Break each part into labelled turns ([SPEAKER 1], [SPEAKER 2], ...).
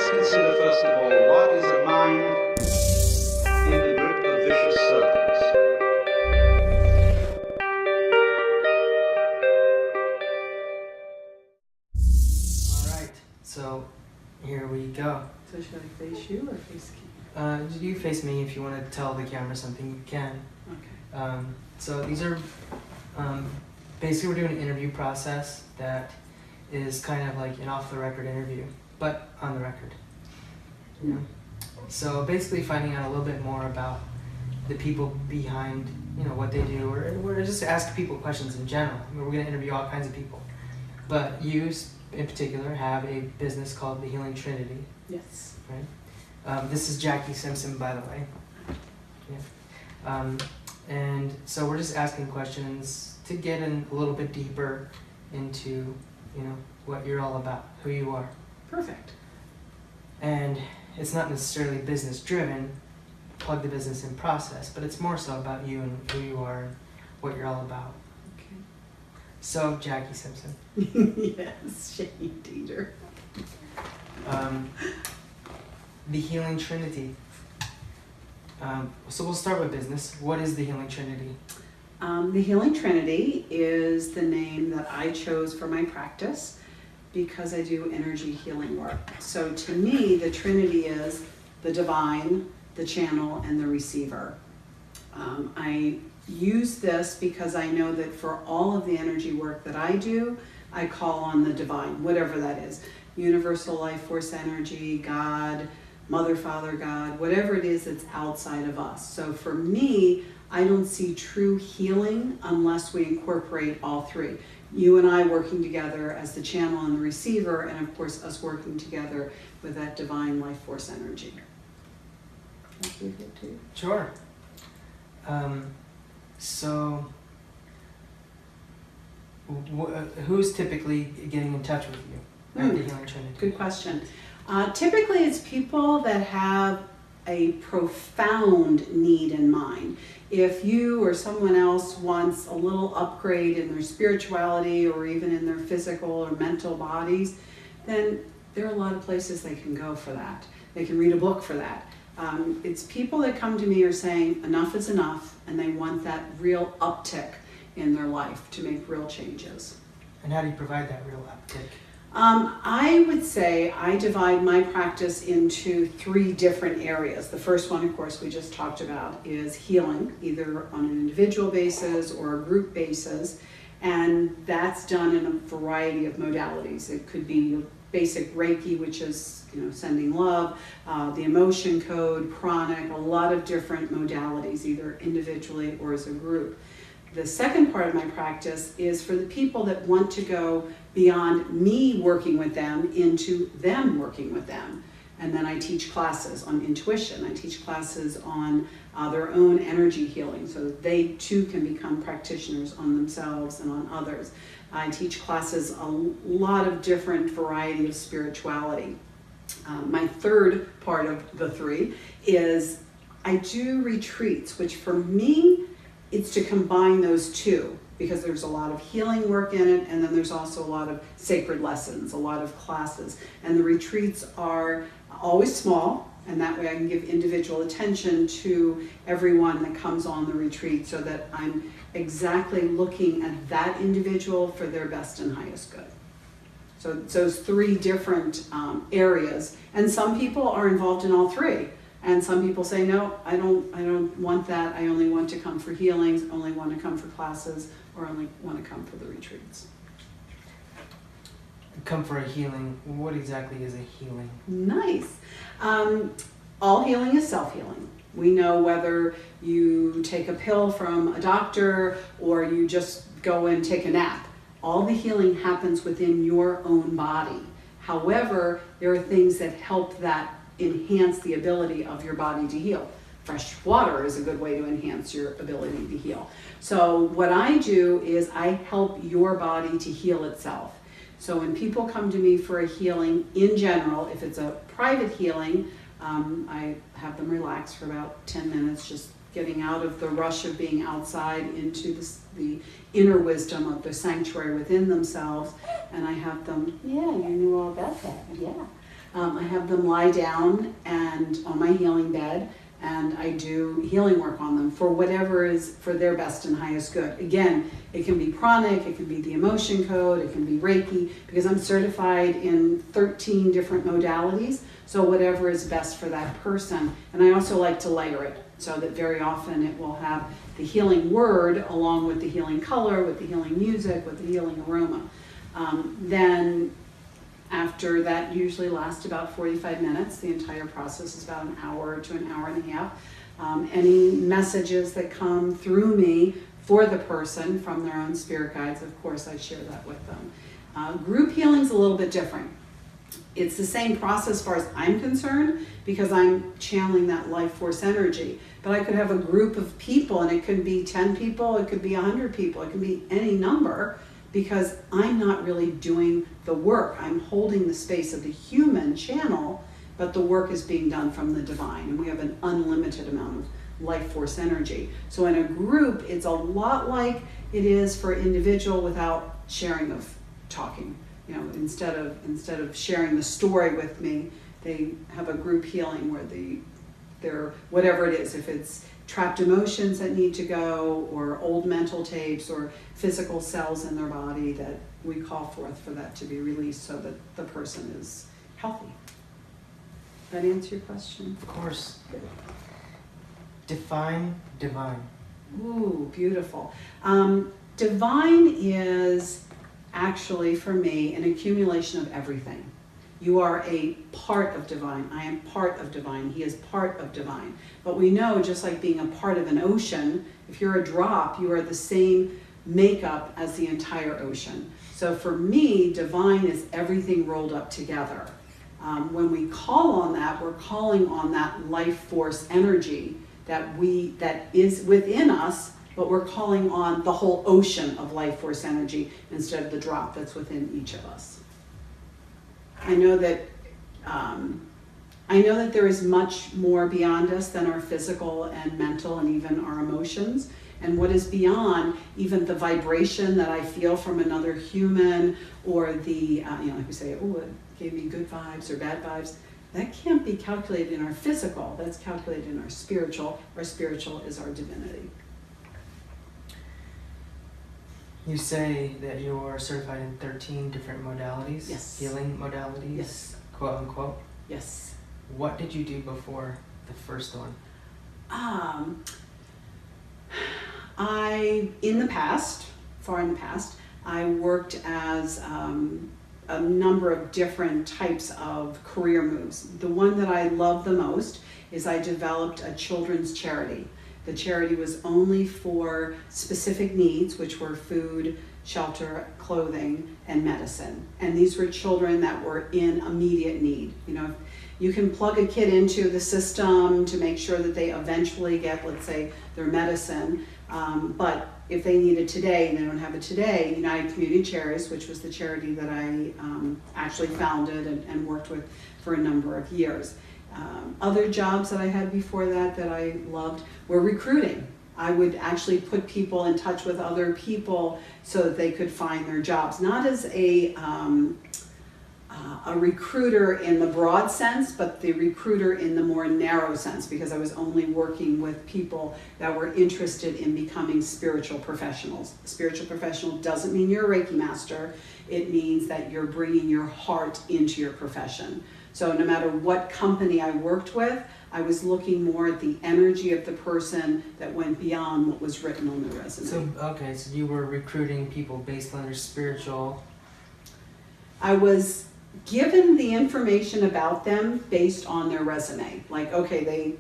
[SPEAKER 1] let's consider first of all, what is a mind in the grip of vicious circles?
[SPEAKER 2] Alright, so here we go.
[SPEAKER 3] So should I face you or face Keith?
[SPEAKER 2] You face me if you want to tell the camera something, you can.
[SPEAKER 3] Okay.
[SPEAKER 2] So these are, basically we're doing an interview process that is kind of like an off-the-record interview, but on the record. You know? So basically finding out a little bit more about the people behind, you know, what they do, or just ask people questions in general. I mean, we're going to interview all kinds of people. But you, in particular, have a business called the Healing Trinity.
[SPEAKER 3] Yes.
[SPEAKER 2] Right? This is Jacqui Simpson, by the way. Yeah. And so we're just asking questions to get in a little bit deeper into, you know, what you're all about, who you are.
[SPEAKER 3] Perfect.
[SPEAKER 2] And it's not necessarily business driven, plug the business in process, but it's more so about you and who you are and what you're all about.
[SPEAKER 3] Okay.
[SPEAKER 2] So, Jacqui Simpson.
[SPEAKER 3] Yes, Shane Dieter.
[SPEAKER 2] The Healing Trinity. So we'll start with business. What is the Healing Trinity?
[SPEAKER 3] The Healing Trinity is the name that I chose for my practice because I do energy healing work. So to me, the Trinity is the divine, the channel, and the receiver. I use this because I know that for all of the energy work that I do, I call on the divine, whatever that is. Universal life force energy, God, Mother, Father, God, whatever it is that's outside of us. So for me, I don't see true healing unless we incorporate all three. You and I working together as the channel and the receiver, and of course us working together with that divine life force energy. Can I leave it to you?
[SPEAKER 2] Sure. So, who's typically getting in touch with you at the Healing Trinity?
[SPEAKER 3] Good question. Typically it's people that have a profound need in mind. If you or someone else wants a little upgrade in their spirituality or even in their physical or mental bodies, then there are a lot of places they can go for that. They can read a book for that. It's people that come to me are saying enough is enough, and they want that real uptick in their life to make real changes.
[SPEAKER 2] And how do you provide that real uptick?
[SPEAKER 3] I would say I divide my practice into three different areas. The first one, of course, we just talked about is healing, either on an individual basis or a group basis, and that's done in a variety of modalities. It could be basic Reiki, which is, you know, sending love, the emotion code, pranic, a lot of different modalities, either individually or as a group. The second part of my practice is for the people that want to go beyond me working with them into them working with them. And then I teach classes on intuition. I teach classes on their own energy healing so that they too can become practitioners on themselves and on others. I teach classes a lot of different variety of spirituality. My third part of the three is I do retreats, which for me, it's to combine those two because there's a lot of healing work in it, and then there's also a lot of sacred lessons, a lot of classes. And the retreats are always small, and that way I can give individual attention to everyone that comes on the retreat so that I'm exactly looking at that individual for their best and highest good. So those three different areas, and some people are involved in all three. And some people say, no, I don't want that. I only want to come for healings, only want to come for classes, or only want to come for the retreats.
[SPEAKER 2] Come for a healing. What exactly is a healing?
[SPEAKER 3] Nice. All healing is self-healing. We know whether you take a pill from a doctor or you just go and take a nap. All the healing happens within your own body. However, there are things that help that enhance the ability of your body to heal. Fresh water is a good way to enhance your ability to heal. So what I do is I help your body to heal itself. So when people come to me for a healing in general, if it's a private healing, I have them relax for about 10 minutes, just getting out of the rush of being outside into the inner wisdom of the sanctuary within themselves. And I have them, yeah, you knew all about that, yeah. I have them lie down and on my healing bed, and I do healing work on them for whatever is for their best and highest good. Again, it can be pranic, it can be the emotion code, it can be Reiki, because I'm certified in 13 different modalities, so whatever is best for that person. And I also like to layer it, so that very often it will have the healing word along with the healing color, with the healing music, with the healing aroma. Then after that usually lasts about 45 minutes. The entire process is about an hour to an hour and a half. Any messages that come through me for the person from their own spirit guides, of course, I share that with them. Group healing's a little bit different. It's the same process as far as I'm concerned, because I'm channeling that life force energy. But I could have a group of people, and it could be 10 people, it could be 100 people, it could be any number, because I'm not really doing the work. I'm holding the space of the human channel, but the work is being done from the divine, and we have an unlimited amount of life force energy. So in a group, it's a lot like it is for individual without sharing of talking. You know, instead of sharing the story with me, they have a group healing where they're whatever it is, if it's trapped emotions that need to go, or old mental tapes, or physical cells in their body that we call forth for that to be released so that the person is healthy. That answer your question?
[SPEAKER 2] Of course.
[SPEAKER 3] Good.
[SPEAKER 2] Define divine.
[SPEAKER 3] Ooh, beautiful. Divine is actually, for me, an accumulation of everything. You are a part of divine. I am part of divine. He is part of divine. But we know, just like being a part of an ocean, if you're a drop, you are the same makeup as the entire ocean. So for me, divine is everything rolled up together. When we call on that, we're calling on that life force energy that is within us, but we're calling on the whole ocean of life force energy instead of the drop that's within each of us. I know that there is much more beyond us than our physical and mental and even our emotions. And what is beyond even the vibration that I feel from another human, or the, like we say, oh, it gave me good vibes or bad vibes, that can't be calculated in our physical. That's calculated in our spiritual. Our spiritual is our divinity.
[SPEAKER 2] You say that you're certified in 13 different modalities?
[SPEAKER 3] Yes.
[SPEAKER 2] Healing modalities?
[SPEAKER 3] Yes.
[SPEAKER 2] Quote unquote?
[SPEAKER 3] Yes.
[SPEAKER 2] What did you do before the first one?
[SPEAKER 3] In the past, far in the past, I worked as a number of different types of career moves. The one that I love the most is I developed a children's charity. The charity was only for specific needs, which were food, shelter, clothing, and medicine. And these were children that were in immediate need. You know, you can plug a kid into the system to make sure that they eventually get, let's say, their medicine. But if they need it today and they don't have it today, United Community Charities, which was the charity that I actually founded and worked with for a number of years. Other jobs that I had before that I loved were recruiting. I would actually put people in touch with other people so that they could find their jobs. Not as a recruiter in the broad sense, but the recruiter in the more narrow sense, because I was only working with people that were interested in becoming spiritual professionals. A spiritual professional doesn't mean you're a Reiki master. It means that you're bringing your heart into your profession. So no matter what company I worked with, I was looking more at the energy of the person that went beyond what was written on the resume.
[SPEAKER 2] So you were recruiting people based on their spiritual...
[SPEAKER 3] I was given the information about them based on their resume. Like, okay,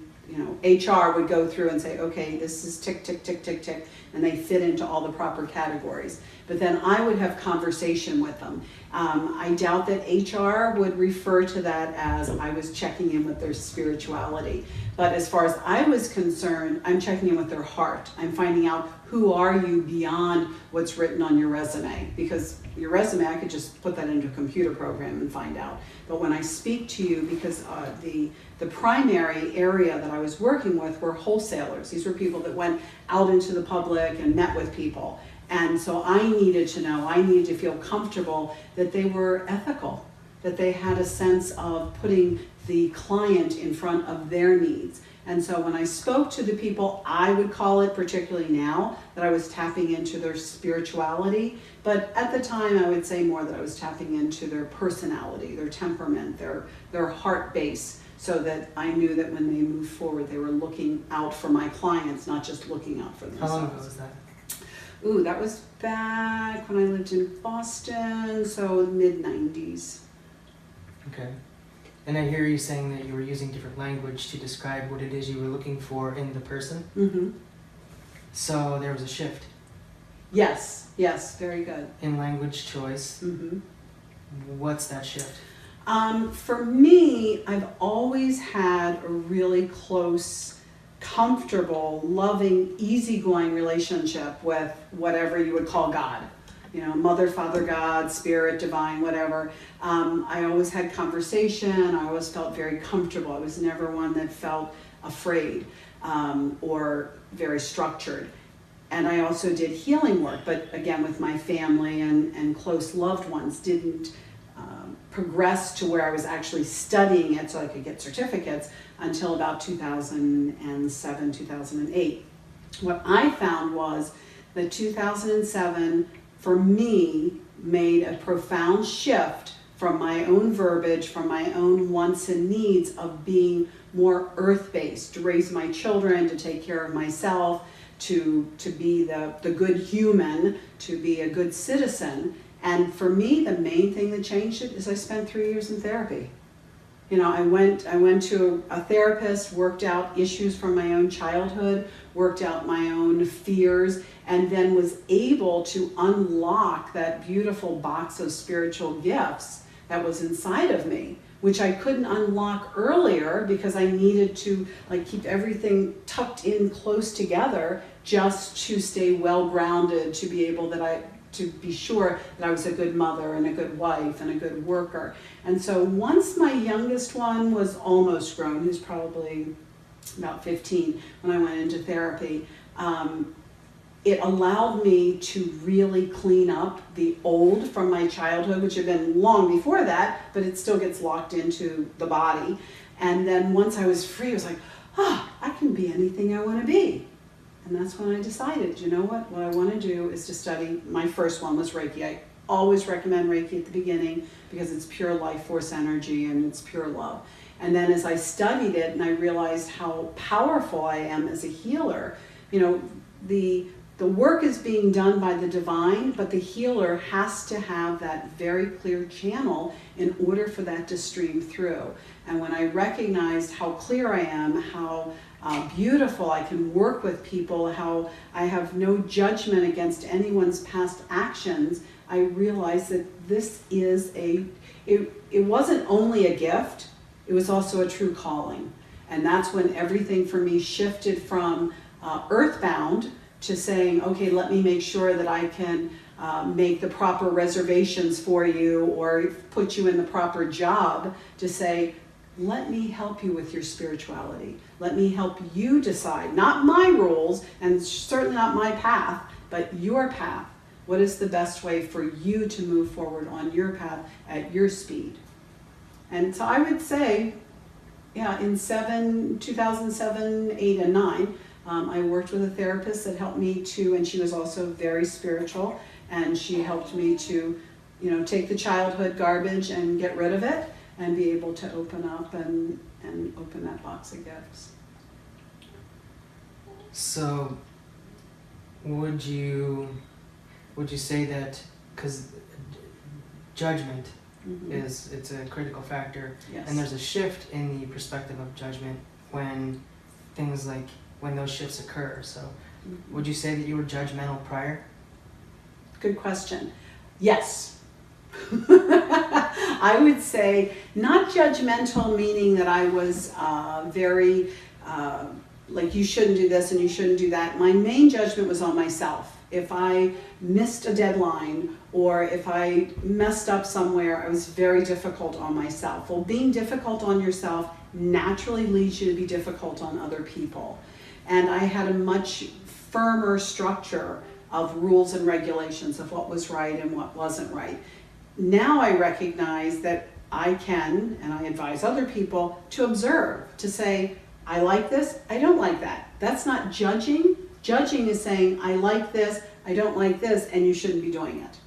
[SPEAKER 3] HR would go through and say, okay, this is tick, tick, tick, tick, tick, and they fit into all the proper categories. But then I would have conversation with them. I doubt that HR would refer to that as I was checking in with their spirituality. But as far as I was concerned, I'm checking in with their heart. I'm finding out, who are you beyond what's written on your resume? Because your resume, I could just put that into a computer program and find out. But when I speak to you, because the primary area that I was working with were wholesalers. These were people that went out into the public and met with people. And so I needed to know, I needed to feel comfortable that they were ethical, that they had a sense of putting the client in front of their needs. And so when I spoke to the people, I would call it, particularly now, that I was tapping into their spirituality. But at the time, I would say more that I was tapping into their personality, their temperament, their heart base, so that I knew that when they moved forward, they were looking out for my clients, not just looking out for themselves.
[SPEAKER 2] How long ago was that?
[SPEAKER 3] Ooh, that was back when I lived in Boston, so mid-90s.
[SPEAKER 2] Okay. And I hear you saying that you were using different language to describe what it is you were looking for in the person.
[SPEAKER 3] Mm-hmm.
[SPEAKER 2] So there was a shift
[SPEAKER 3] Yes, very good.
[SPEAKER 2] in language choice.
[SPEAKER 3] Mm-hmm.
[SPEAKER 2] What's that shift?
[SPEAKER 3] For me, I've always had a really close, comfortable, loving, easygoing relationship with whatever you would call God. You know, Mother, Father, God, Spirit, Divine, whatever. I always had conversation. I always felt very comfortable. I was never one that felt afraid or very structured. And I also did healing work, but again, with my family and close loved ones, didn't progress to where I was actually studying it so I could get certificates until about 2007, 2008. What I found was that 2007, for me, made a profound shift from my own verbiage, from my own wants and needs of being more earth-based, to raise my children, to take care of myself, to be the good human, to be a good citizen. And for me, the main thing that changed it is I spent 3 years in therapy. You know, I went to a therapist, worked out issues from my own childhood, worked out my own fears, and then was able to unlock that beautiful box of spiritual gifts that was inside of me, which I couldn't unlock earlier because I needed to keep everything tucked in close together just to stay well grounded, to be able to be sure that I was a good mother and a good wife and a good worker. And so once my youngest one was almost grown, who's probably about 15 when I went into therapy, it allowed me to really clean up the old from my childhood, which had been long before that, but it still gets locked into the body. And then once I was free, I was like, I can be anything I want to be. And that's when I decided, you know what I want to do is to study. My first one was Reiki. I always recommend Reiki at the beginning because it's pure life force energy and it's pure love. And then as I studied it and I realized how powerful I am as a healer, you know, the work is being done by the divine, but the healer has to have that very clear channel in order for that to stream through. And when I recognized how clear I am, how beautiful I can work with people, how I have no judgment against anyone's past actions, I realized that this is it wasn't only a gift, it was also a true calling. And that's when everything for me shifted from earthbound to saying, okay, let me make sure that I can make the proper reservations for you or put you in the proper job, to say, let me help you with your spirituality. Let me help you decide, not my rules and certainly not my path, but your path. What is the best way for you to move forward on your path at your speed? And so I would say, yeah, in 2007, 8, and 9, I worked with a therapist that helped me to, and she was also very spiritual, and she helped me to, you know, take the childhood garbage and get rid of it and be able to open up and open that box of gifts.
[SPEAKER 2] So would you say that, because judgment it's a critical factor,
[SPEAKER 3] Yes.
[SPEAKER 2] and there's a shift in the perspective of judgment when those shifts occur. So would you say that you were judgmental prior?
[SPEAKER 3] Good question. Yes. I would say not judgmental, meaning that I was very like you shouldn't do this and you shouldn't do that. My main judgment was on myself. If I missed a deadline or if I messed up somewhere, I was very difficult on myself. Well, being difficult on yourself naturally leads you to be difficult on other people. And I had a much firmer structure of rules and regulations of what was right and what wasn't right. Now I recognize that I can, and I advise other people, to observe, to say, I like this, I don't like that. That's not judging. Judging is saying, I like this, I don't like this, and you shouldn't be doing it.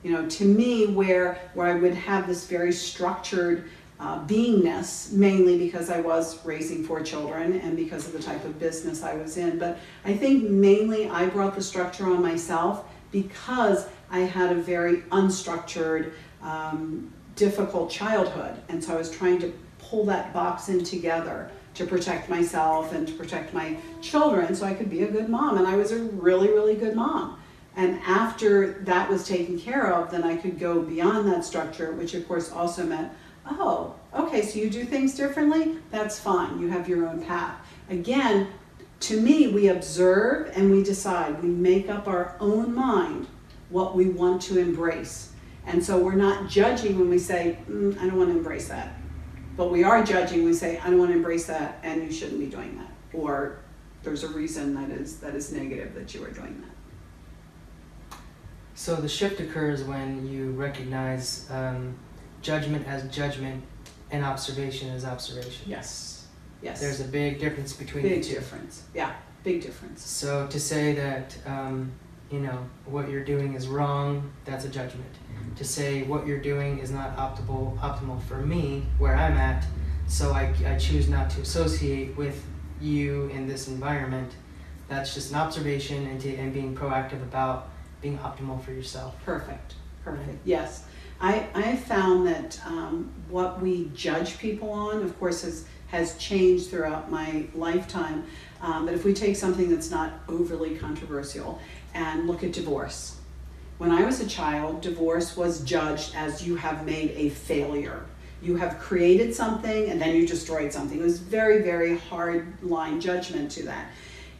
[SPEAKER 3] You know, to me, where I would have this very structured beingness, mainly because I was raising 4 children and because of the type of business I was in. But I think mainly I brought the structure on myself because I had a very unstructured, difficult childhood. And so I was trying to pull that box in together to protect myself and to protect my children so I could be a good mom. And I was a really, really good mom. And after that was taken care of, then I could go beyond that structure, which of course also meant, oh, okay, so you do things differently? That's fine, you have your own path. Again, to me, we observe and we decide. We make up our own mind what we want to embrace. And so we're not judging when we say, I don't want to embrace that. But we are judging when we say, I don't want to embrace that and you shouldn't be doing that. Or there's a reason that is negative that you are doing that.
[SPEAKER 2] So the shift occurs when you recognize judgment as judgment and observation as observation.
[SPEAKER 3] Yes. Yes.
[SPEAKER 2] There's a big difference between
[SPEAKER 3] big
[SPEAKER 2] the two.
[SPEAKER 3] difference. Yeah, big difference.
[SPEAKER 2] So to say that what you're doing is wrong, that's a judgment. To say what you're doing is not optimal for me, where I'm at, so I choose not to associate with you in this environment, that's just an observation and being proactive about being optimal for yourself.
[SPEAKER 3] Perfect. Yes. I found that what we judge people on, of course, has changed throughout my lifetime. But if we take something that's not overly controversial and look at divorce. When I was a child, divorce was judged as you have made a failure. You have created something and then you destroyed something. It was very, very hard line judgment to that.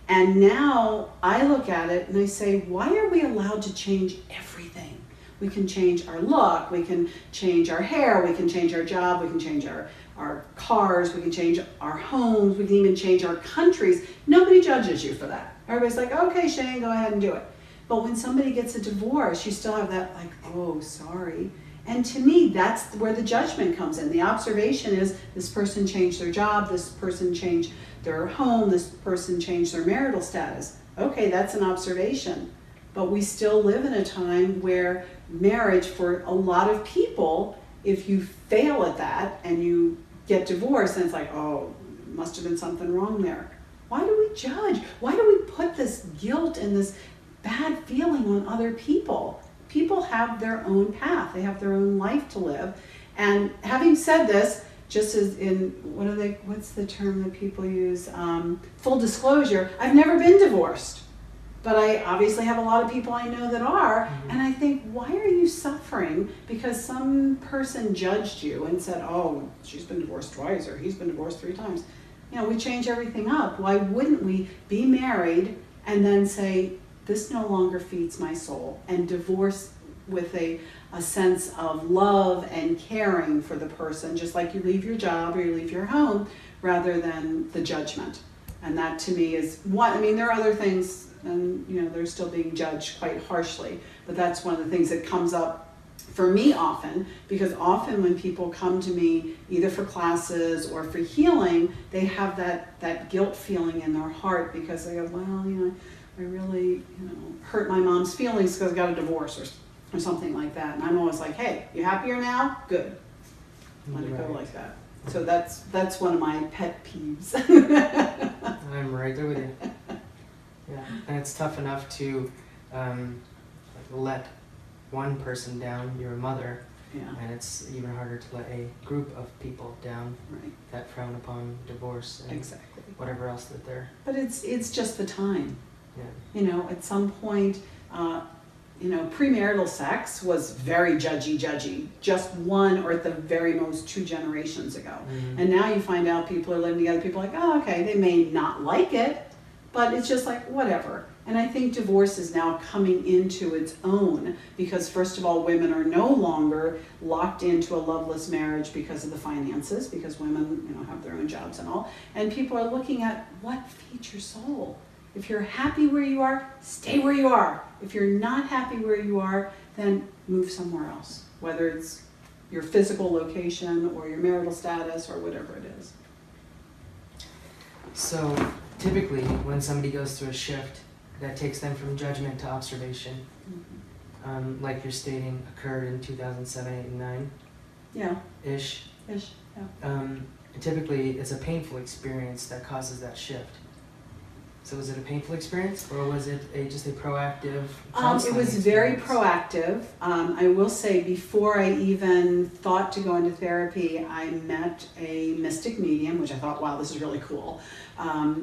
[SPEAKER 3] And now I look at it and I say, why are we allowed to change everything? We can change our look, we can change our hair, we can change our job, we can change our cars, we can change our homes, we can even change our countries. Nobody judges you for that. Everybody's like, okay, Shane, go ahead and do it. But when somebody gets a divorce, you still have that like, oh, sorry. And to me, that's where the judgment comes in. The observation is this person changed their job, this person changed their home, this person changed their marital status. Okay, that's an observation. But we still live in a time where marriage, for a lot of people, if you fail at that and you get divorced, then it's like, oh, must have been something wrong there. Why do we judge? Why do we put this guilt and this bad feeling on other people? People have their own path. They have their own life to live. And having said this, just as in, what's the term that people use? Full disclosure, I've never been divorced. But I obviously have a lot of people I know that are. Mm-hmm. And I think, why are you suffering because some person judged you and said, oh, she's been divorced twice or he's been divorced 3 times. You know, we change everything up. Why wouldn't we be married and then say, this no longer feeds my soul, and divorce with a sense of love and caring for the person, just like you leave your job or you leave your home, rather than the judgment. And that to me is one, I mean, there are other things, and you know, they're still being judged quite harshly, but that's one of the things that comes up for me often, because often when people come to me either for classes or for healing, they have that guilt feeling in their heart because they go, well, you know, I really, hurt my mom's feelings because I got a divorce or something like that. And I'm always like, hey, you happier now? Good. Let it go like that. So that's one of my pet peeves.
[SPEAKER 2] I'm right there with you. Yeah, and it's tough enough to let one person down, your mother,
[SPEAKER 3] yeah.
[SPEAKER 2] And it's even harder to let a group of people down,
[SPEAKER 3] right,
[SPEAKER 2] that frown upon divorce and
[SPEAKER 3] exactly
[SPEAKER 2] whatever else that they're.
[SPEAKER 3] But it's just the time.
[SPEAKER 2] Yeah.
[SPEAKER 3] You know, at some point, premarital sex was very judgy, just one or at the very most 2 generations ago. Mm-hmm. And now you find out people are living together, people are like, oh, okay, they may not like it, but it's just like, whatever. And I think divorce is now coming into its own because, first of all, women are no longer locked into a loveless marriage because of the finances, because women, have their own jobs and all. And people are looking at what feeds your soul. If you're happy where you are, stay where you are. If you're not happy where you are, then move somewhere else. Whether it's your physical location or your marital status or whatever it is.
[SPEAKER 2] So typically when somebody goes through a shift that takes them from judgment to observation, like you're stating occurred in 2007, 8, and 9
[SPEAKER 3] Yeah,
[SPEAKER 2] ish.
[SPEAKER 3] yeah.
[SPEAKER 2] Typically it's a painful experience that causes that shift. So was it a painful experience, or was it just a proactive?
[SPEAKER 3] It was very proactive. I will say, before I even thought to go into therapy, I met a mystic medium, which I thought, wow, this is really cool.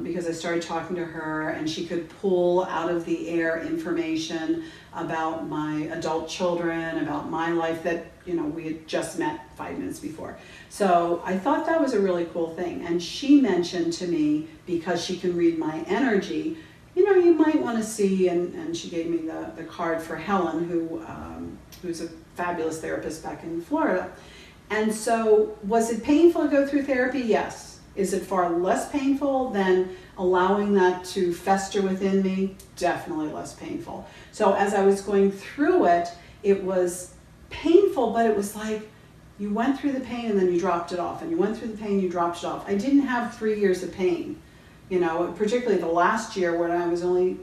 [SPEAKER 3] Because I started talking to her, and she could pull out of the air information about my adult children, about my life that, you know, we had just met 5 minutes before. So I thought that was a really cool thing. And she mentioned to me, because she can read my energy, you know, you might want to see, and she gave me the card for Helen, who's a fabulous therapist back in Florida. And so, was it painful to go through therapy? Yes. Is it far less painful than allowing that to fester within me? Definitely less painful. So as I was going through it, it was painful, but it was like you went through the pain and then you dropped it off, and you went through the pain, you dropped it off. I didn't have 3 years of pain, you know, particularly the last year when I was only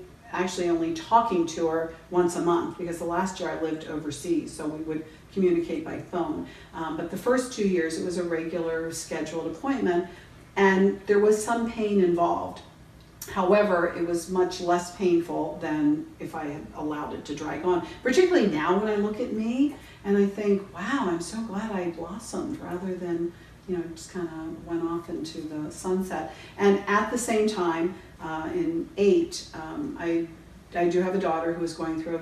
[SPEAKER 3] talking to her once a month, because the last year I lived overseas, so we would communicate by phone. But the first 2 years, it was a regular scheduled appointment, and there was some pain involved. However, it was much less painful than if I had allowed it to drag on. Particularly now when I look at me and I think, wow, I'm so glad I blossomed rather than, you know, just kind of went off into the sunset. And at the same time, in 8, I do have a daughter who was going through a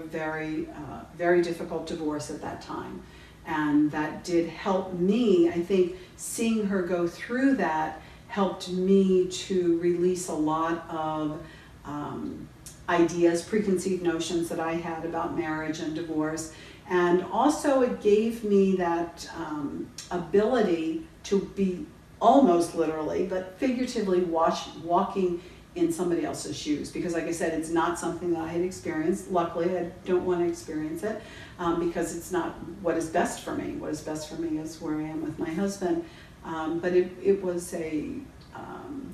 [SPEAKER 3] very difficult divorce at that time. And that did help me. I think seeing her go through that helped me to release a lot of ideas, preconceived notions that I had about marriage and divorce. And also it gave me that ability to be almost literally, but figuratively walking in somebody else's shoes. Because like I said, it's not something that I had experienced. Luckily, I don't want to experience it because it's not what is best for me. What is best for me is where I am with my husband. But it was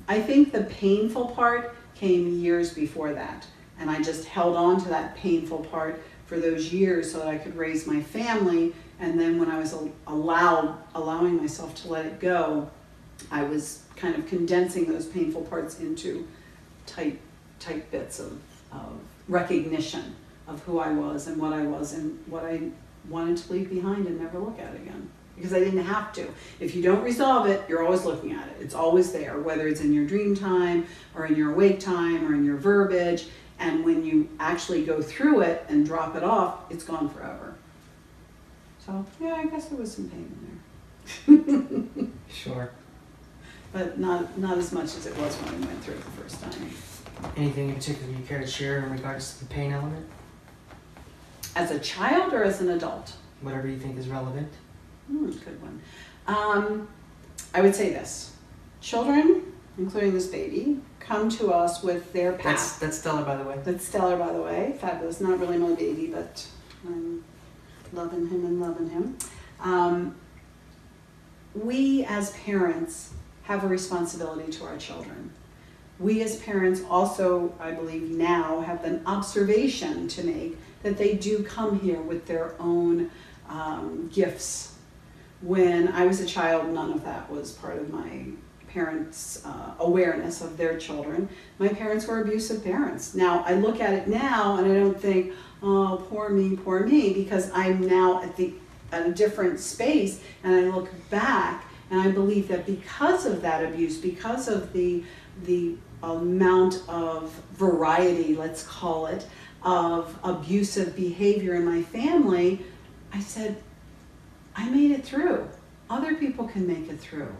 [SPEAKER 3] I think the painful part came years before that. And I just held on to that painful part for those years so that I could raise my family. And then when I was allowing myself to let it go, I was kind of condensing those painful parts into tight bits of recognition of who I was and what I wanted to leave behind and never look at again. Because I didn't have to. If you don't resolve it, you're always looking at it. It's always there, whether it's in your dream time or in your awake time or in your verbiage. And when you actually go through it and drop it off, it's gone forever. So yeah, I guess there was some pain in there.
[SPEAKER 2] Sure.
[SPEAKER 3] But not as much as it was when I went through it the first time.
[SPEAKER 2] Anything in particular you care to share in regards to the pain element?
[SPEAKER 3] As a child or as an adult?
[SPEAKER 2] Whatever you think is relevant.
[SPEAKER 3] Good one. I would say this. Children, including this baby, come to us with their path.
[SPEAKER 2] That's Stellar, by the way.
[SPEAKER 3] That's Stellar, by the way. Fabulous. Not really my baby, but I'm loving him and loving him. We as parents have a responsibility to our children. We as parents also, I believe now, have an observation to make that they do come here with their own gifts. When I was a child, none of that was part of my parents' awareness of their children. My parents were abusive parents. Now, I look at it now and I don't think, oh, poor me, because I'm now at a different space, and I look back and I believe that because of that abuse, because of the amount of variety, let's call it, of abusive behavior in my family, I said, I made it through. Other people can make it through.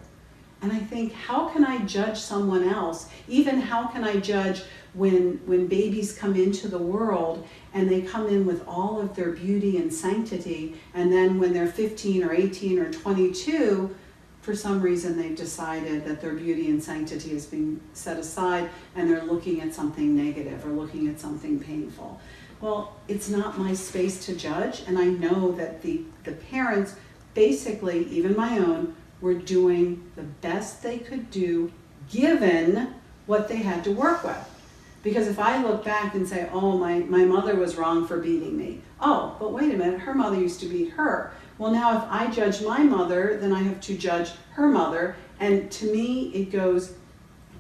[SPEAKER 3] And I think, how can I judge someone else? Even how can I judge when babies come into the world and they come in with all of their beauty and sanctity, and then when they're 15 or 18 or 22, for some reason they've decided that their beauty and sanctity is being set aside and they're looking at something negative or looking at something painful. Well, it's not my space to judge, and I know that the parents basically, even my own, were doing the best they could do given what they had to work with. Because if I look back and say, oh, my mother was wrong for beating me. Oh, but wait a minute, her mother used to beat her. Well, now if I judge my mother, then I have to judge her mother. And to me, it goes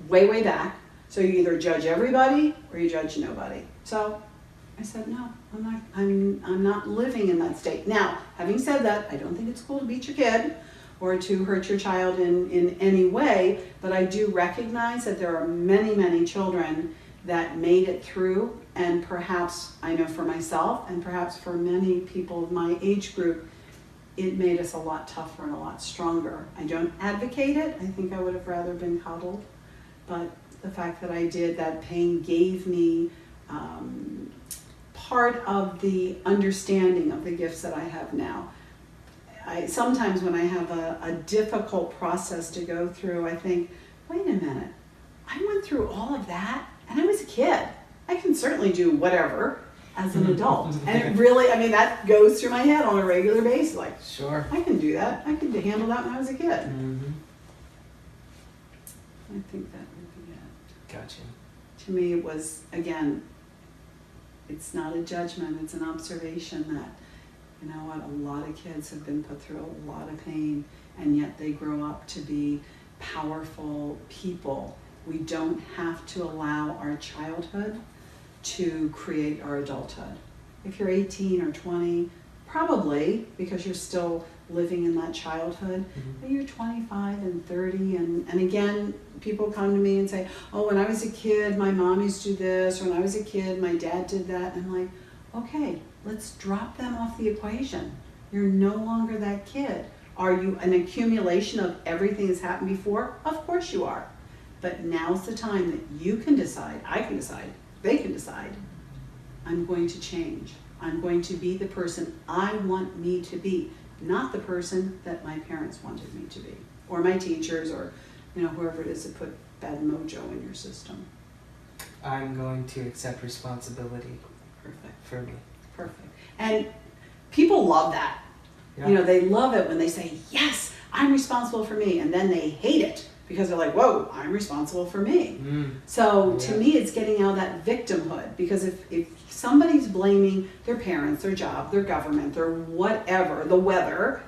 [SPEAKER 3] way, way back. So you either judge everybody or you judge nobody. So I said, no, I'm not living in that state. Now, having said that, I don't think it's cool to beat your kid or to hurt your child in any way, but I do recognize that there are many, many children that made it through, and perhaps, I know for myself, and perhaps for many people of my age group, it made us a lot tougher and a lot stronger. I don't advocate it. I think I would have rather been coddled, but the fact that I did, that pain gave me part of the understanding of the gifts that I have now. Sometimes when I have a difficult process to go through, I think, wait a minute, I went through all of that and I was a kid. I can certainly do whatever as an adult. And it really, I mean, that goes through my head on a regular basis. Like,
[SPEAKER 2] Sure.
[SPEAKER 3] I can do that. I could handle that when I was a kid.
[SPEAKER 2] Mm-hmm.
[SPEAKER 3] I think that would be it.
[SPEAKER 2] Gotcha.
[SPEAKER 3] To me, it was, again, it's not a judgment, it's an observation that, you know what, a lot of kids have been put through a lot of pain, and yet they grow up to be powerful people. We don't have to allow our childhood to create our adulthood. If you're 18 or 20, probably, because you're still living in that childhood, but you're 25 and 30, and again, people come to me and say, oh, when I was a kid, my mom used to do this, or when I was a kid, my dad did that, and I'm like, okay, let's drop them off the equation. You're no longer that kid. Are you an accumulation of everything that's happened before? Of course you are. But now's the time that you can decide, I can decide, they can decide, I'm going to change. I'm going to be the person I want me to be, not the person that my parents wanted me to be, or my teachers, or whoever it is that put bad mojo in your system.
[SPEAKER 2] I'm going to accept responsibility.
[SPEAKER 3] Perfect.
[SPEAKER 2] For me.
[SPEAKER 3] Perfect. And people love that.
[SPEAKER 2] Yeah.
[SPEAKER 3] They love it when they say, yes, I'm responsible for me, and then they hate it because they're like, whoa, I'm responsible for me. So to me, it's getting out of that victimhood, because if somebody's blaming their parents, their job, their government, their whatever, the weather,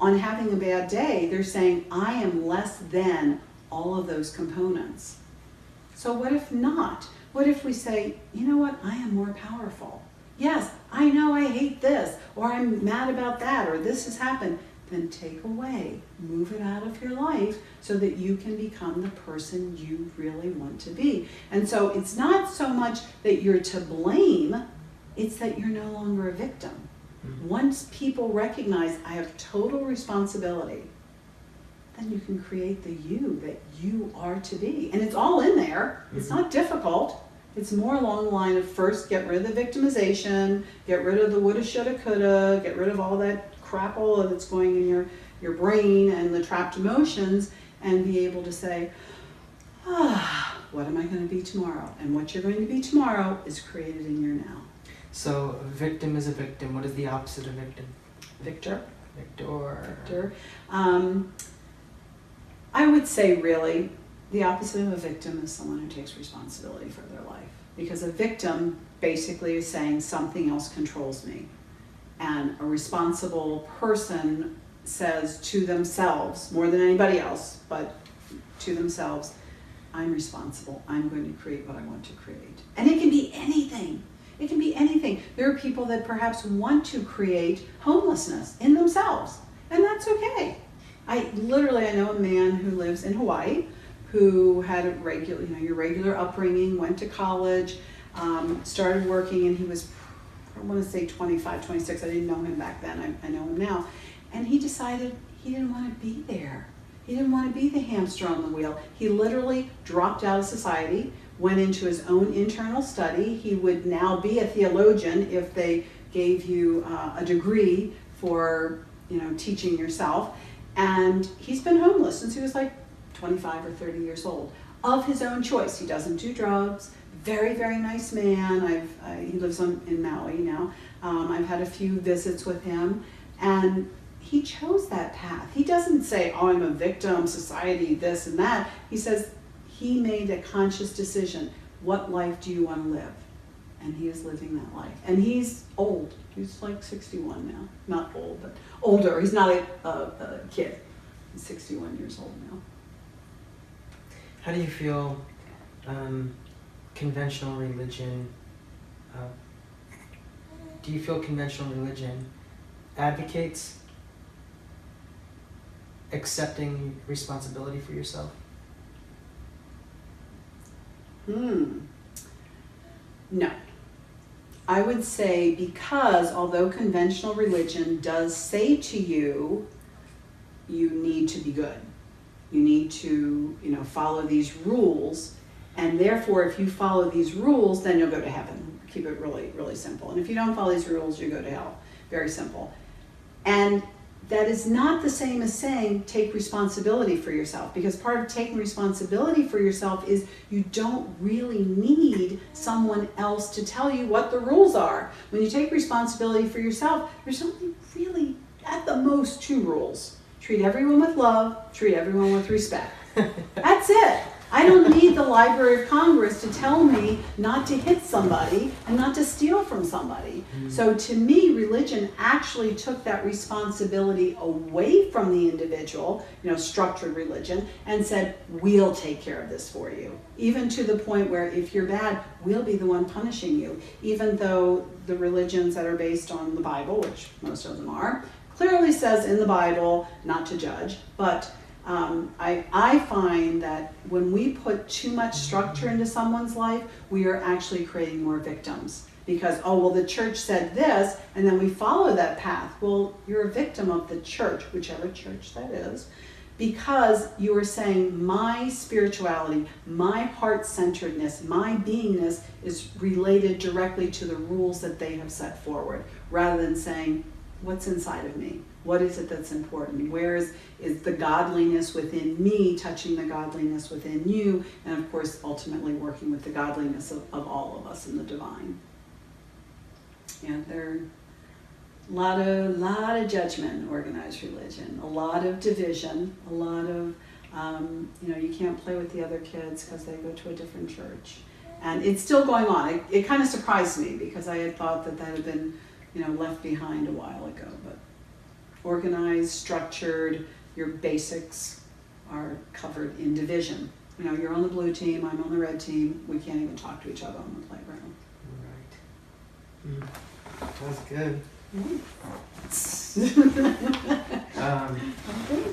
[SPEAKER 3] on having a bad day, they're saying, I am less than all of those components. So what if not? What if we say, you know what, I am more powerful. Yes, I know I hate this, or I'm mad about that, or this has happened. Then take away, move it out of your life so that you can become the person you really want to be. And so it's not so much that you're to blame, it's that you're no longer a victim. Once people recognize I have total responsibility, then you can create the you that you are to be. And it's all in there. It's not difficult. It's more along the line of, first, get rid of the victimization, get rid of the woulda, shoulda, coulda, get rid of all that crapola that's going in your brain and the trapped emotions, and be able to say, what am I going to be tomorrow? And what you're going to be tomorrow is created in your now.
[SPEAKER 2] So a victim is a victim. What is the opposite of victim?
[SPEAKER 3] Victor.
[SPEAKER 2] Victor.
[SPEAKER 3] I would say really the opposite of a victim is someone who takes responsibility for their life. Because a victim basically is saying something else controls me. And a responsible person says to themselves, more than anybody else, but to themselves, I'm responsible. I'm going to create what I want to create. And it can be anything. It can be anything. There are people that perhaps want to create homelessness in themselves, and that's okay. I know a man who lives in Hawaii who had a regular, your regular upbringing, went to college, started working, and he was, I want to say 25, 26. I didn't know him back then. I know him now. And he decided he didn't want to be there. He didn't want to be the hamster on the wheel. He literally dropped out of society, went into his own internal study. He would now be a theologian if they gave you a degree for teaching yourself. And he's been homeless since he was like 25 or 30 years old, of his own choice. He doesn't do drugs. Very, very nice man. He lives in Maui now. I've had a few visits with him, and he chose that path. He doesn't say, oh, I'm a victim, society, this and that. He says he made a conscious decision. What life do you want to live? And he is living that life. And he's old. He's like 61 now. Not old, but older. He's not a kid. He's 61 years old now.
[SPEAKER 2] How do you feel conventional religion, do you feel conventional religion advocates accepting responsibility for yourself?
[SPEAKER 3] No. I would say because although conventional religion does say to you, you need to be good. You need to, follow these rules. And therefore, if you follow these rules, then you'll go to heaven. Keep it really, really simple. And if you don't follow these rules, you go to hell. Very simple. And that is not the same as saying take responsibility for yourself, because part of taking responsibility for yourself is you don't really need someone else to tell you what the rules are. When you take responsibility for yourself, there's only really, at the most, 2 rules. Treat everyone with love, treat everyone with respect. That's it. I don't need the Library of Congress to tell me not to hit somebody and not to steal from somebody. So to me, religion actually took that responsibility away from the individual, structured religion, and said, we'll take care of this for you. Even to the point where if you're bad, we'll be the one punishing you. Even though the religions that are based on the Bible, which most of them are, clearly says in the Bible not to judge, but I find that when we put too much structure into someone's life, we are actually creating more victims. Because, the church said this, and then we follow that path. Well, you're a victim of the church, whichever church that is, because you are saying my spirituality, my heart-centeredness, my beingness is related directly to the rules that they have set forward, rather than saying, what's inside of me? What is it that's important? Where is the godliness within me touching the godliness within you? And of course, ultimately working with the godliness of all of us in the divine. Yeah, there are a lot of judgment in organized religion, a lot of division, a lot of, you can't play with the other kids because they go to a different church. And it's still going on. It kind of surprised me because I had thought that had been left behind a while ago, but organized, structured, your basics are covered in division. You're on the blue team, I'm on the red team, we can't even talk to each other on the playground.
[SPEAKER 2] Right. That's good.
[SPEAKER 3] Thank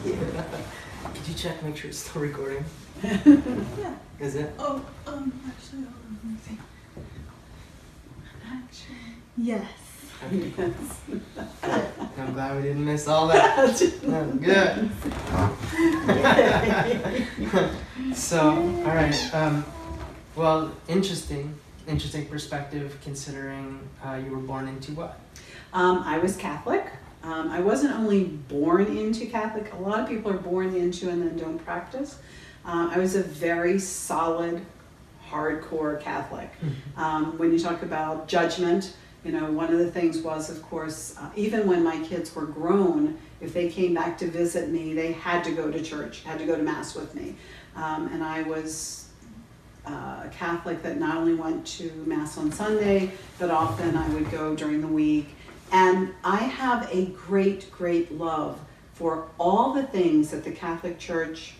[SPEAKER 3] you.
[SPEAKER 2] Could you check, make sure it's still recording?
[SPEAKER 3] Yeah.
[SPEAKER 2] Is it?
[SPEAKER 3] Actually, hold on, let me see. Actually,
[SPEAKER 4] Yes.
[SPEAKER 2] Yes. I'm glad we didn't miss all that. Good. So, all right. Well, interesting perspective considering you were born into what?
[SPEAKER 3] I was Catholic. I wasn't only born into Catholic. A lot of people are born into and then don't practice. I was a very solid, hardcore Catholic. When you talk about judgment, one of the things was, of course, even when my kids were grown, if they came back to visit me, they had to go to church, had to go to Mass with me. And I was a Catholic that not only went to Mass on Sunday, but often I would go during the week. And I have a great, great love for all the things that the Catholic Church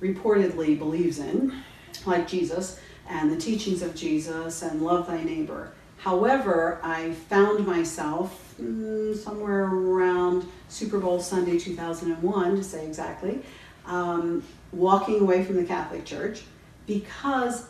[SPEAKER 3] reportedly believes in, like Jesus and the teachings of Jesus and love thy neighbor. However, I found myself somewhere around Super Bowl Sunday 2001, to say exactly, walking away from the Catholic Church because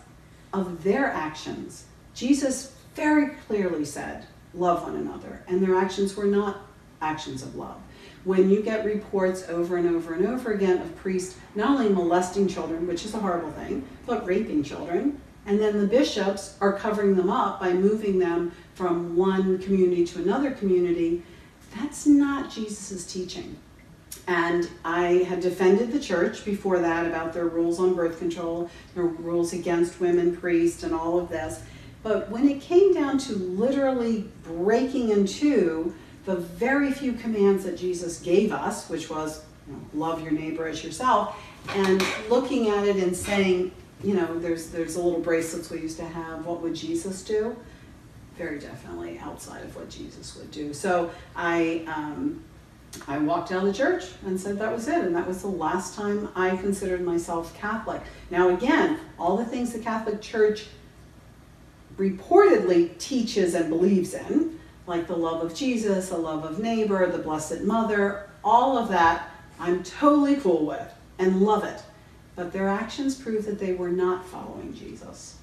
[SPEAKER 3] of their actions. Jesus very clearly said, love one another, and their actions were not actions of love. When you get reports over and over and over again of priests not only molesting children, which is a horrible thing, but raping children, and then the bishops are covering them up by moving them from one community to another community, that's not Jesus' teaching. And I had defended the church before that about their rules on birth control, their rules against women priests and all of this. But when it came down to literally breaking in two the very few commands that Jesus gave us, which was, love your neighbor as yourself, and looking at it and saying, there's a little bracelets we used to have, what would Jesus do? Very definitely outside of what Jesus would do. So I walked out of the church and said that was it, and that was the last time I considered myself Catholic. Now again, all the things the Catholic Church reportedly teaches and believes in, like the love of Jesus, the love of neighbor, the Blessed Mother, all of that I'm totally cool with and love it. But their actions prove that they were not following Jesus.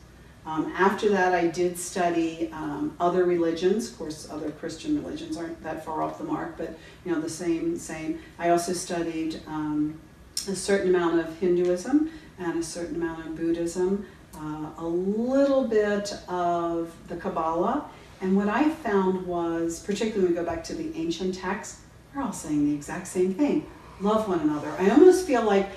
[SPEAKER 3] After that, I did study other religions. Of course, other Christian religions aren't that far off the mark, but the same. I also studied a certain amount of Hinduism and a certain amount of Buddhism, a little bit of the Kabbalah. And what I found was, particularly when we go back to the ancient texts, they're all saying the exact same thing. Love one another. I almost feel like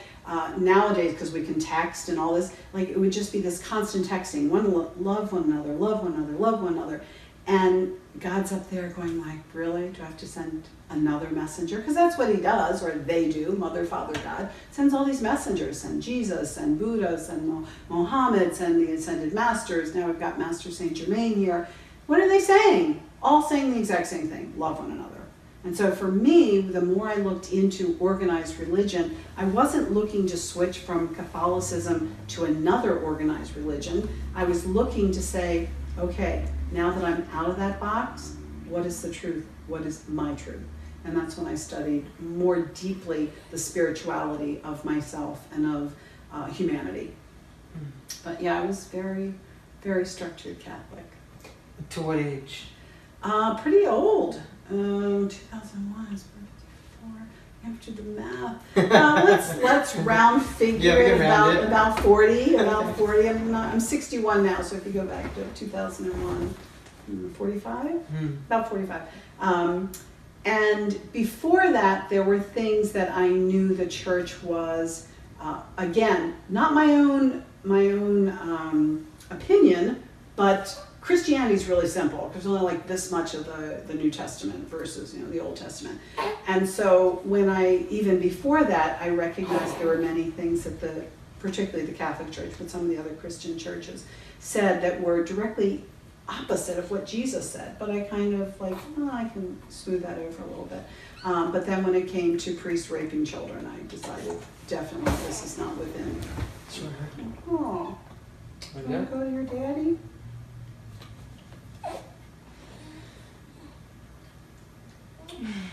[SPEAKER 3] nowadays, because we can text and all this, like it would just be this constant texting. Love one another, love one another, love one another. And God's up there going like, really? Do I have to send another messenger? Because that's what he does, or they do, Mother, Father, God. Sends all these messengers, and Jesus, and Buddhas, and Mohammeds, and the Ascended Masters. Now we've got Master Saint Germain here. What are they saying? All saying the exact same thing, love one another. And so for me, the more I looked into organized religion, I wasn't looking to switch from Catholicism to another organized religion. I was looking to say, okay, now that I'm out of that box, what is the truth? What is my truth? And that's when I studied more deeply the spirituality of myself and of humanity. But yeah, I was very, very structured Catholic.
[SPEAKER 2] To what age?
[SPEAKER 3] Pretty old. 2001 is 54. You have to do math. Let's round figure it, about 40. About 40. I'm 61 now, so if you go back to 2001, 45? About 45. And before that, there were things that I knew the church was, again, not my own opinion, but Christianity is really simple. There's only like this much of the New Testament versus the Old Testament. And so even before that, I recognized there were many things that particularly the Catholic Church, but some of the other Christian churches said that were directly opposite of what Jesus said. But I kind of I can smooth that over a little bit. But then when it came to priests raping children, I decided definitely this is not within.
[SPEAKER 2] Sure.
[SPEAKER 3] Oh, you want to go to your daddy?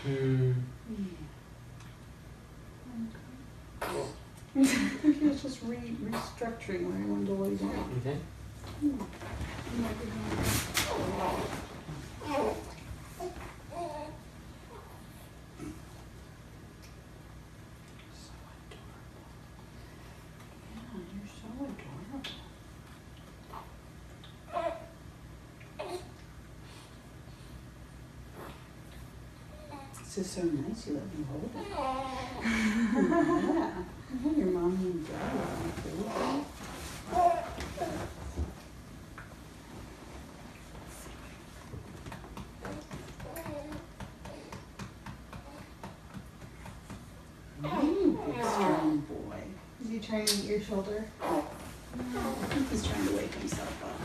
[SPEAKER 3] He was just restructuring where I wanted to lay down.
[SPEAKER 2] Okay.
[SPEAKER 3] You're so adorable. This is so nice you let me hold it. Yeah. Your mom and dad are cool. Big strong boy.
[SPEAKER 4] Is he trying to eat your shoulder?
[SPEAKER 3] I think he's trying to wake himself up.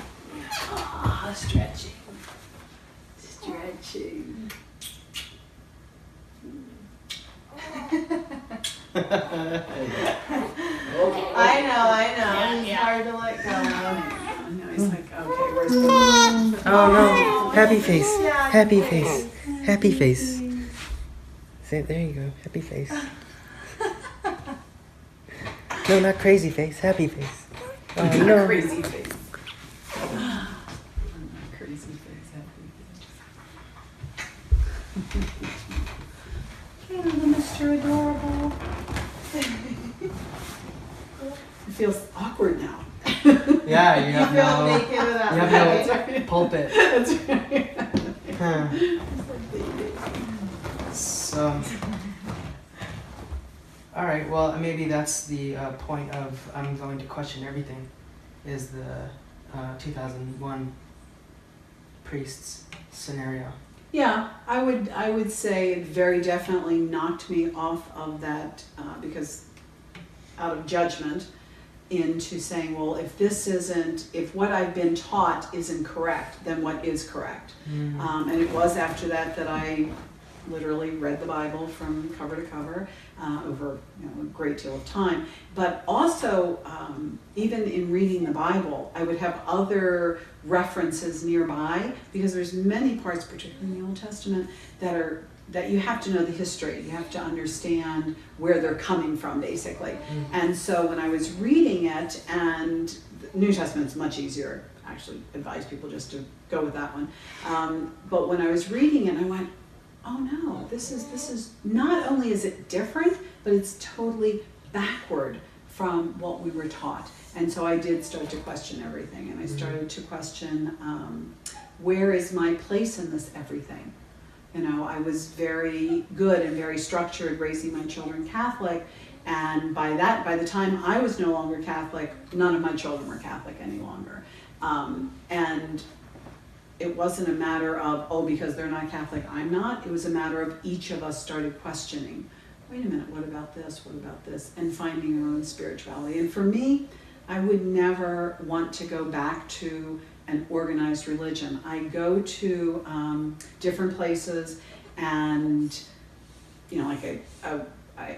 [SPEAKER 3] Ah, stretching. Stretching.
[SPEAKER 4] I know. It's hard to let go.
[SPEAKER 3] I know, he's like, okay, where's the...
[SPEAKER 2] Oh no! Happy face. Happy face. Happy face. Say, there you go. Happy face. No, not crazy face. Happy face. Oh no!
[SPEAKER 3] Crazy face. Crazy face, happy face. Hey, little Mr. Adorable. It feels awkward now.
[SPEAKER 2] Yeah, you have
[SPEAKER 4] feel
[SPEAKER 2] no.
[SPEAKER 4] naked without
[SPEAKER 2] You have no pulpit.
[SPEAKER 3] That's right.
[SPEAKER 2] Huh. So. All right. Well, maybe that's the point of I'm going to question everything. Is the 2001 priests scenario.
[SPEAKER 3] Yeah, I would say it very definitely knocked me off of that because out of judgment into saying, well, if what I've been taught isn't correct, then what is correct? And it was after that I literally read the Bible from cover to cover over a great deal of time. But also, even in reading the Bible, I would have other references nearby because there's many parts, particularly in the Old Testament, that you have to know the history. You have to understand where they're coming from, basically. And so when I was reading it, and the New Testament's much easier, I actually advise people just to go with that one. But when I was reading it, I went, oh no, this is not only is it different, but it's totally backward from what we were taught. And so I did start to question everything, and I started to question where is my place in this everything? I was very good and very structured raising my children Catholic, and by the time I was no longer Catholic, none of my children were Catholic any longer. And it wasn't a matter of, because they're not Catholic, I'm not. It was a matter of each of us started questioning, wait a minute, what about this, and finding our own spirituality. And for me, I would never want to go back to an organized religion. I go to different places, and I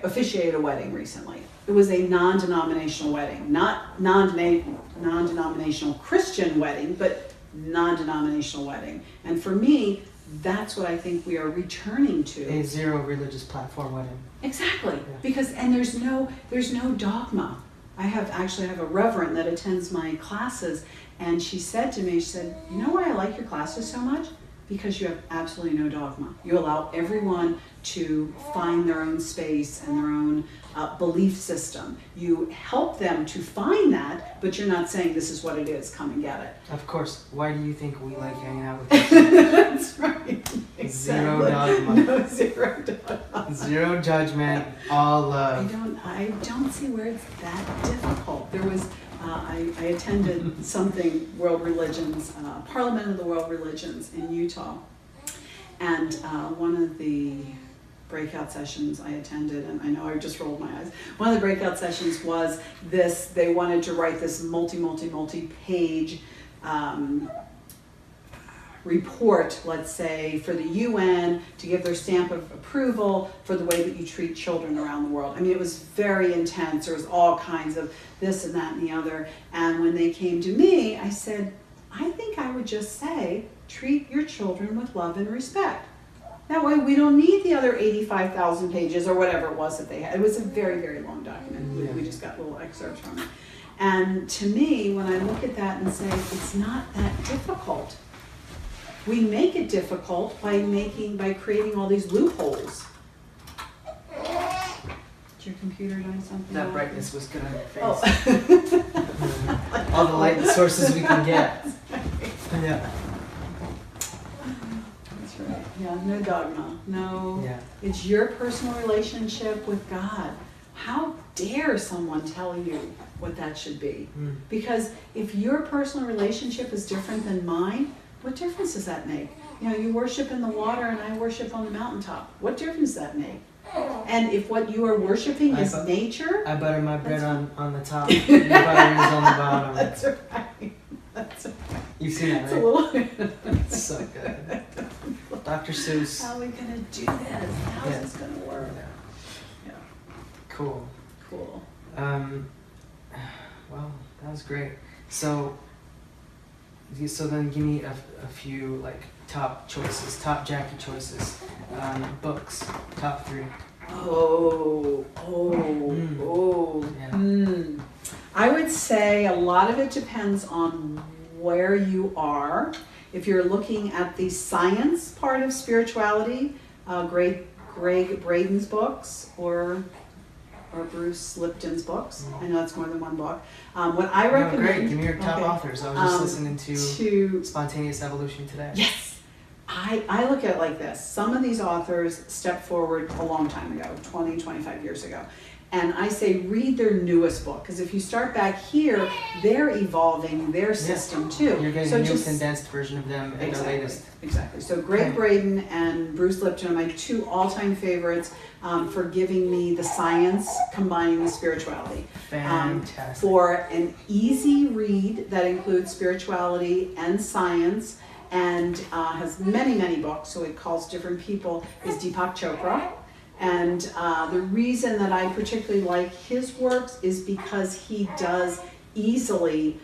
[SPEAKER 3] officiated a wedding recently. It was a non-denominational wedding, not non-denominational Christian wedding, but non-denominational wedding. And for me, that's what I think we are returning to.
[SPEAKER 2] A zero religious platform wedding.
[SPEAKER 3] Exactly,
[SPEAKER 2] Yeah.
[SPEAKER 3] because there's no dogma. I have a reverend that attends my classes, and she said to me, you know why I like your classes so much? Because you have absolutely no dogma. You allow everyone to find their own space and their own belief system. You help them to find that, but you're not saying this is what it is, come and get it.
[SPEAKER 2] Of course. Why do you think we like hanging out with each other?
[SPEAKER 3] That's right.
[SPEAKER 2] Zero
[SPEAKER 3] Exactly.
[SPEAKER 2] dogma.
[SPEAKER 3] No, zero dogma.
[SPEAKER 2] Zero judgment, all love.
[SPEAKER 3] I don't see where it's that difficult. There was, I attended something, World Religions, Parliament of the World Religions in Utah. And one of the breakout sessions I attended, and I know I just rolled my eyes, one of the breakout sessions was this, they wanted to write this multi-page report, let's say, for the UN to give their stamp of approval for the way that you treat children around the world. I mean, it was very intense. There was all kinds of this and that and the other. And when they came to me, I said, I think I would just say, treat your children with love and respect. That way we don't need the other 85,000 pages or whatever it was that they had. It was a very, very long document. We just got little excerpts from it. And to me, when I look at that and say, it's not that difficult. We make it difficult by creating all these loopholes. Is your computer doing something?
[SPEAKER 2] That brightness was good on your face.
[SPEAKER 3] Oh.
[SPEAKER 2] All the light sources we can get. Yeah.
[SPEAKER 3] That's right. Yeah, no dogma. No.
[SPEAKER 2] Yeah.
[SPEAKER 3] It's your personal relationship with God. How dare someone tell you what that should be? Because if your personal relationship is different than mine, what difference does that make? You worship in the water and I worship on the mountaintop. What difference does that make? And if what you are worshiping is nature...
[SPEAKER 2] I butter my bread on the top. You butter yours on the bottom.
[SPEAKER 3] That's right. That's right.
[SPEAKER 2] You've seen that,
[SPEAKER 3] It's
[SPEAKER 2] right?
[SPEAKER 3] a little...
[SPEAKER 2] It's so good. Dr. Seuss.
[SPEAKER 3] How are we going to do this? How's this going to work? Yeah.
[SPEAKER 2] Cool.
[SPEAKER 3] Cool.
[SPEAKER 2] Well, that was great. So then give me a few top choices, top Jacqui choices, books, top 3.
[SPEAKER 3] Yeah. I would say a lot of it depends on where you are. If you're looking at the science part of spirituality, Greg Braden's books or Bruce Lipton's books. I know that's more than one book. What I recommend...
[SPEAKER 2] Great, give me your top authors. I was just listening to Spontaneous Evolution today.
[SPEAKER 3] Yes. I look at it like this. Some of these authors stepped forward a long time ago, 20, 25 years ago. And I say read their newest book, because if you start back here, they're evolving their system too.
[SPEAKER 2] You're getting
[SPEAKER 3] So
[SPEAKER 2] a new
[SPEAKER 3] just,
[SPEAKER 2] condensed version of them at the latest.
[SPEAKER 3] Exactly. So Greg Braden and Bruce Lipton are my two all-time favorites for giving me the science combining the spirituality.
[SPEAKER 2] Fantastic.
[SPEAKER 3] For an easy read that includes spirituality and science, and has many, many books, so it calls different people, is Deepak Chopra. And the reason that I particularly like his works is because he does easily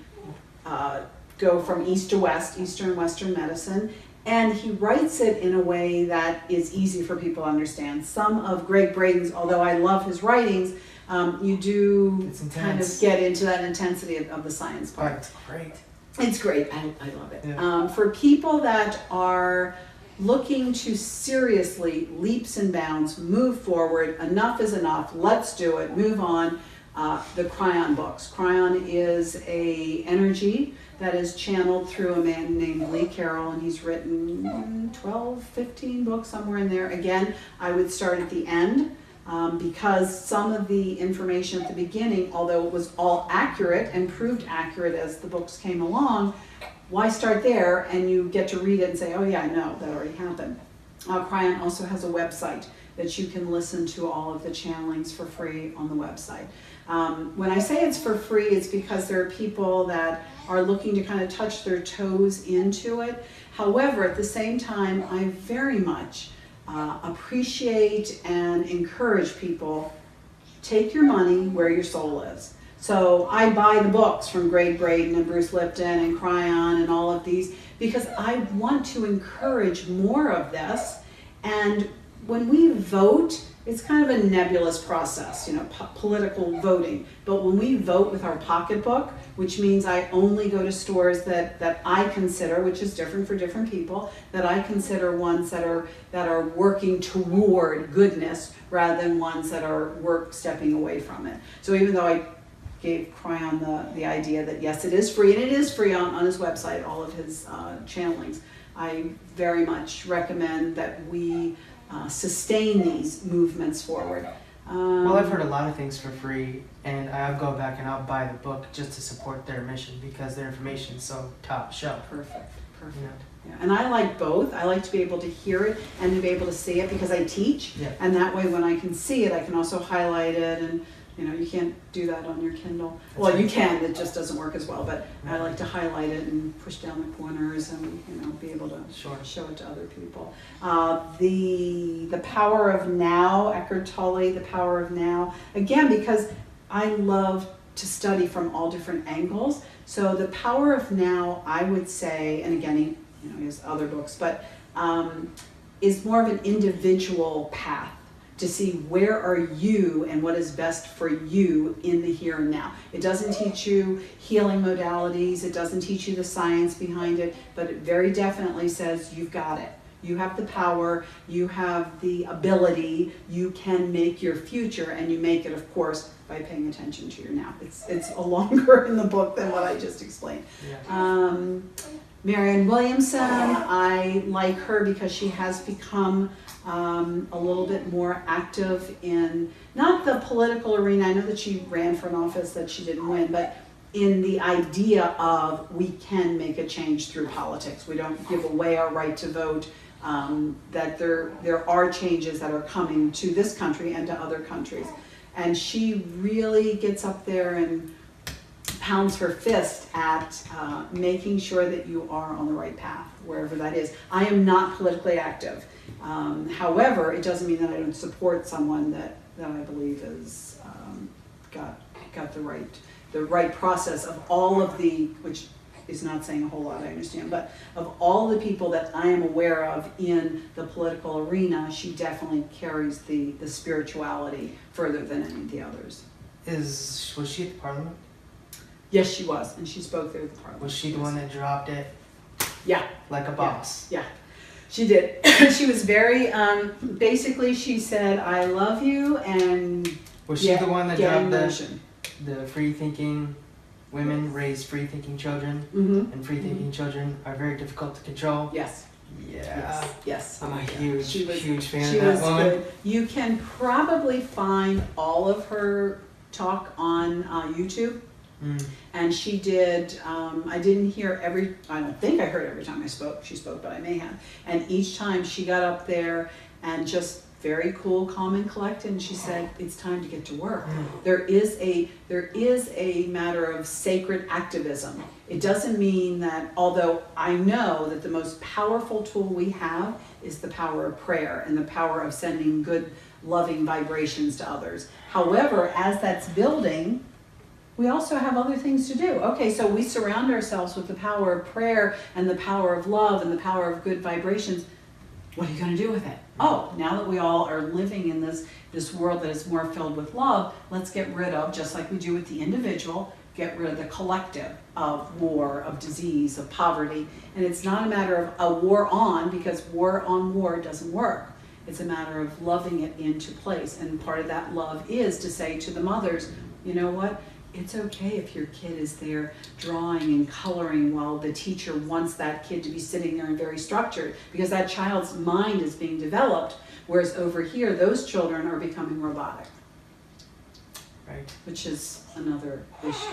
[SPEAKER 3] go from east to west, Eastern and Western medicine, and he writes it in a way that is easy for people to understand. Some of Greg Braden's, although I love his writings, you do kind of get into that intensity of the science part.
[SPEAKER 2] Oh, it's great.
[SPEAKER 3] It's great. I love it.
[SPEAKER 2] Yeah.
[SPEAKER 3] For people that are looking to seriously, leaps and bounds, move forward, enough is enough, let's do it, move on, the Cryon books. Cryon is a energy that is channeled through a man named Lee Carroll, and he's written 12, 15 books, somewhere in there. Again, I would start at the end, because some of the information at the beginning, although it was all accurate and proved accurate as the books came along, why start there and you get to read it and say, oh yeah, I know, that already happened. Cryon also has a website that you can listen to all of the channelings for free on the website. When I say it's for free, it's because there are people that are looking to kind of touch their toes into it. However, at the same time, I very much appreciate and encourage people, take your money where your soul is. So I buy the books from Greg Braden and Bruce Lipton and Cryon and all of these because I want to encourage more of this. And when we vote, it's kind of a nebulous process, you know, political voting. But when we vote with our pocketbook, which means I only go to stores that I consider, which is different for different people, that I consider ones that are working toward goodness rather than ones that are stepping away from it. So even though I gave Cryon the idea that yes, it is free, and it is free on his website, all of his channelings, I very much recommend that we sustain these movements forward.
[SPEAKER 2] Well, I've heard a lot of things for free, and I'll go back and I'll buy the book just to support their mission because their information is so top shelf.
[SPEAKER 3] Perfect.
[SPEAKER 2] Yeah.
[SPEAKER 3] Yeah. And I like both. I like to be able to hear it and to be able to see it because I teach, and that way when I can see it, I can also highlight it, and you know, you can't do that on your Kindle. Well, you can, it just doesn't work as well, but I like to highlight it and push down the corners and, you know, be able to show it to other people. The Power of Now, Eckhart Tolle, The Power of Now, again, because I love to study from all different angles. So The Power of Now, I would say, and again, he has other books, but is more of an individual path to see where are you and what is best for you in the here and now. It doesn't teach you healing modalities, it doesn't teach you the science behind it, but it very definitely says you've got it. You have the power, you have the ability, you can make your future, and you make it, of course, by paying attention to your now. It's a longer in the book than what I just explained.
[SPEAKER 2] Yeah.
[SPEAKER 3] Marianne Williamson, I like her because she has become a little bit more active in, not the political arena, I know that she ran for an office that she didn't win, but in the idea of we can make a change through politics. We don't give away our right to vote, that there are changes that are coming to this country and to other countries. And she really gets up there and pounds her fist at making sure that you are on the right path, wherever that is. I am not politically active. However, it doesn't mean that I don't support someone that I believe has got the right process of all of the, which is not saying a whole lot, I understand, but of all the people that I am aware of in the political arena, she definitely carries the spirituality further than any of the others.
[SPEAKER 2] Was she at the Parliament?
[SPEAKER 3] Yes, she was, and she spoke there at the Parliament.
[SPEAKER 2] Was she the one that dropped it?
[SPEAKER 3] Yeah.
[SPEAKER 2] Like a boss?
[SPEAKER 3] Yeah. She did. She was very, basically she said, I love you, and
[SPEAKER 2] was she the one that dropped
[SPEAKER 3] the
[SPEAKER 2] free thinking women raise free thinking children,
[SPEAKER 3] mm-hmm.
[SPEAKER 2] and free thinking children are very difficult to control?
[SPEAKER 3] Yes.
[SPEAKER 2] Yeah.
[SPEAKER 3] Yes.
[SPEAKER 2] I'm a
[SPEAKER 3] Yeah.
[SPEAKER 2] huge,
[SPEAKER 3] She was-
[SPEAKER 2] huge fan
[SPEAKER 3] She
[SPEAKER 2] of that
[SPEAKER 3] was
[SPEAKER 2] woman.
[SPEAKER 3] good. You can probably find all of her talk on YouTube.
[SPEAKER 2] Mm.
[SPEAKER 3] And she did, I didn't hear I don't think I heard every time she spoke, but I may have. And each time she got up there and just very cool, calm, and collected, and she said, it's time to get to work. There is a matter of sacred activism. It doesn't mean that, although I know that the most powerful tool we have is the power of prayer and the power of sending good, loving vibrations to others. However, as that's building, we also have other things to do. Okay, so we surround ourselves with the power of prayer and the power of love and the power of good vibrations. What are you going to do with it? Oh, now that we all are living in this world that is more filled with love, let's get rid of, just like we do with the individual, get rid of the collective of war, of disease, of poverty. And it's not a matter of a war on, because war on war doesn't work. It's a matter of loving it into place. And part of that love is to say to the mothers, you know what? It's okay if your kid is there drawing and coloring while the teacher wants that kid to be sitting there and very structured, because that child's mind is being developed, whereas over here, those children are becoming robotic.
[SPEAKER 2] Right.
[SPEAKER 3] Which is another issue.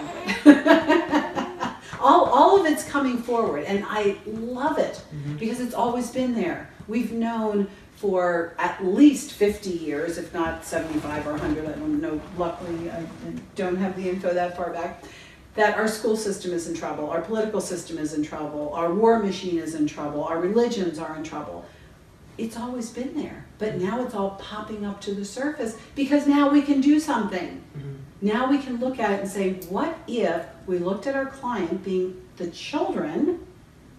[SPEAKER 3] all of it's coming forward, and I love it because it's always been there. We've known for at least 50 years, if not 75 or 100, I don't know, luckily I don't have the info that far back, that our school system is in trouble, our political system is in trouble, our war machine is in trouble, our religions are in trouble. It's always been there, but now it's all popping up to the surface because now we can do something. Now we can look at it and say, what if we looked at our client being the children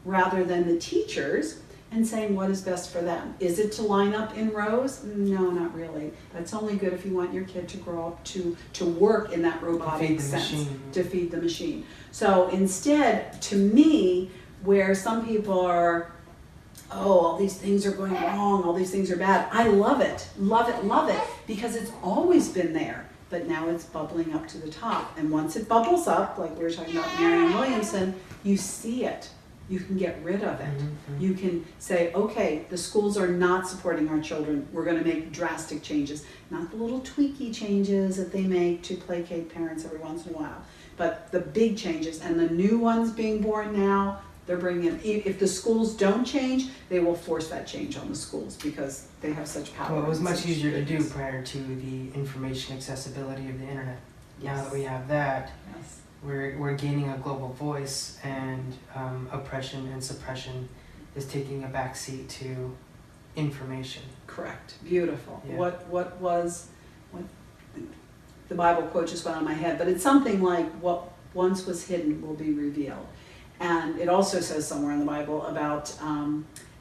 [SPEAKER 3] rather than the teachers, and saying what is best for them. Is it to line up in rows? No, not really. That's only good if you want your kid to grow up to work in that robotic sense. To feed the machine. So instead, to me, where some people are, oh, all these things are going wrong, all these things are bad, I love it, because it's always been there. But now it's bubbling up to the top. And once it bubbles up, like we were talking about Marianne Williamson, you see it. You can get rid of it. You can say, okay, the schools are not supporting our children. We're going to make drastic changes. Not the little tweaky changes that they make to placate parents every once in a while, but the big changes. And the new ones being born now, they're bringing in, if the schools don't change, they will force that change on the schools because they have such power.
[SPEAKER 2] Well, it was much easier to do prior to the information accessibility of the internet. Now that we have that, we're gaining a global voice, and oppression and suppression is taking a backseat to information.
[SPEAKER 3] Correct. Beautiful.
[SPEAKER 2] Yeah.
[SPEAKER 3] What the Bible quote just went on my head, but it's something like, what once was hidden will be revealed. And it also says somewhere in the Bible about,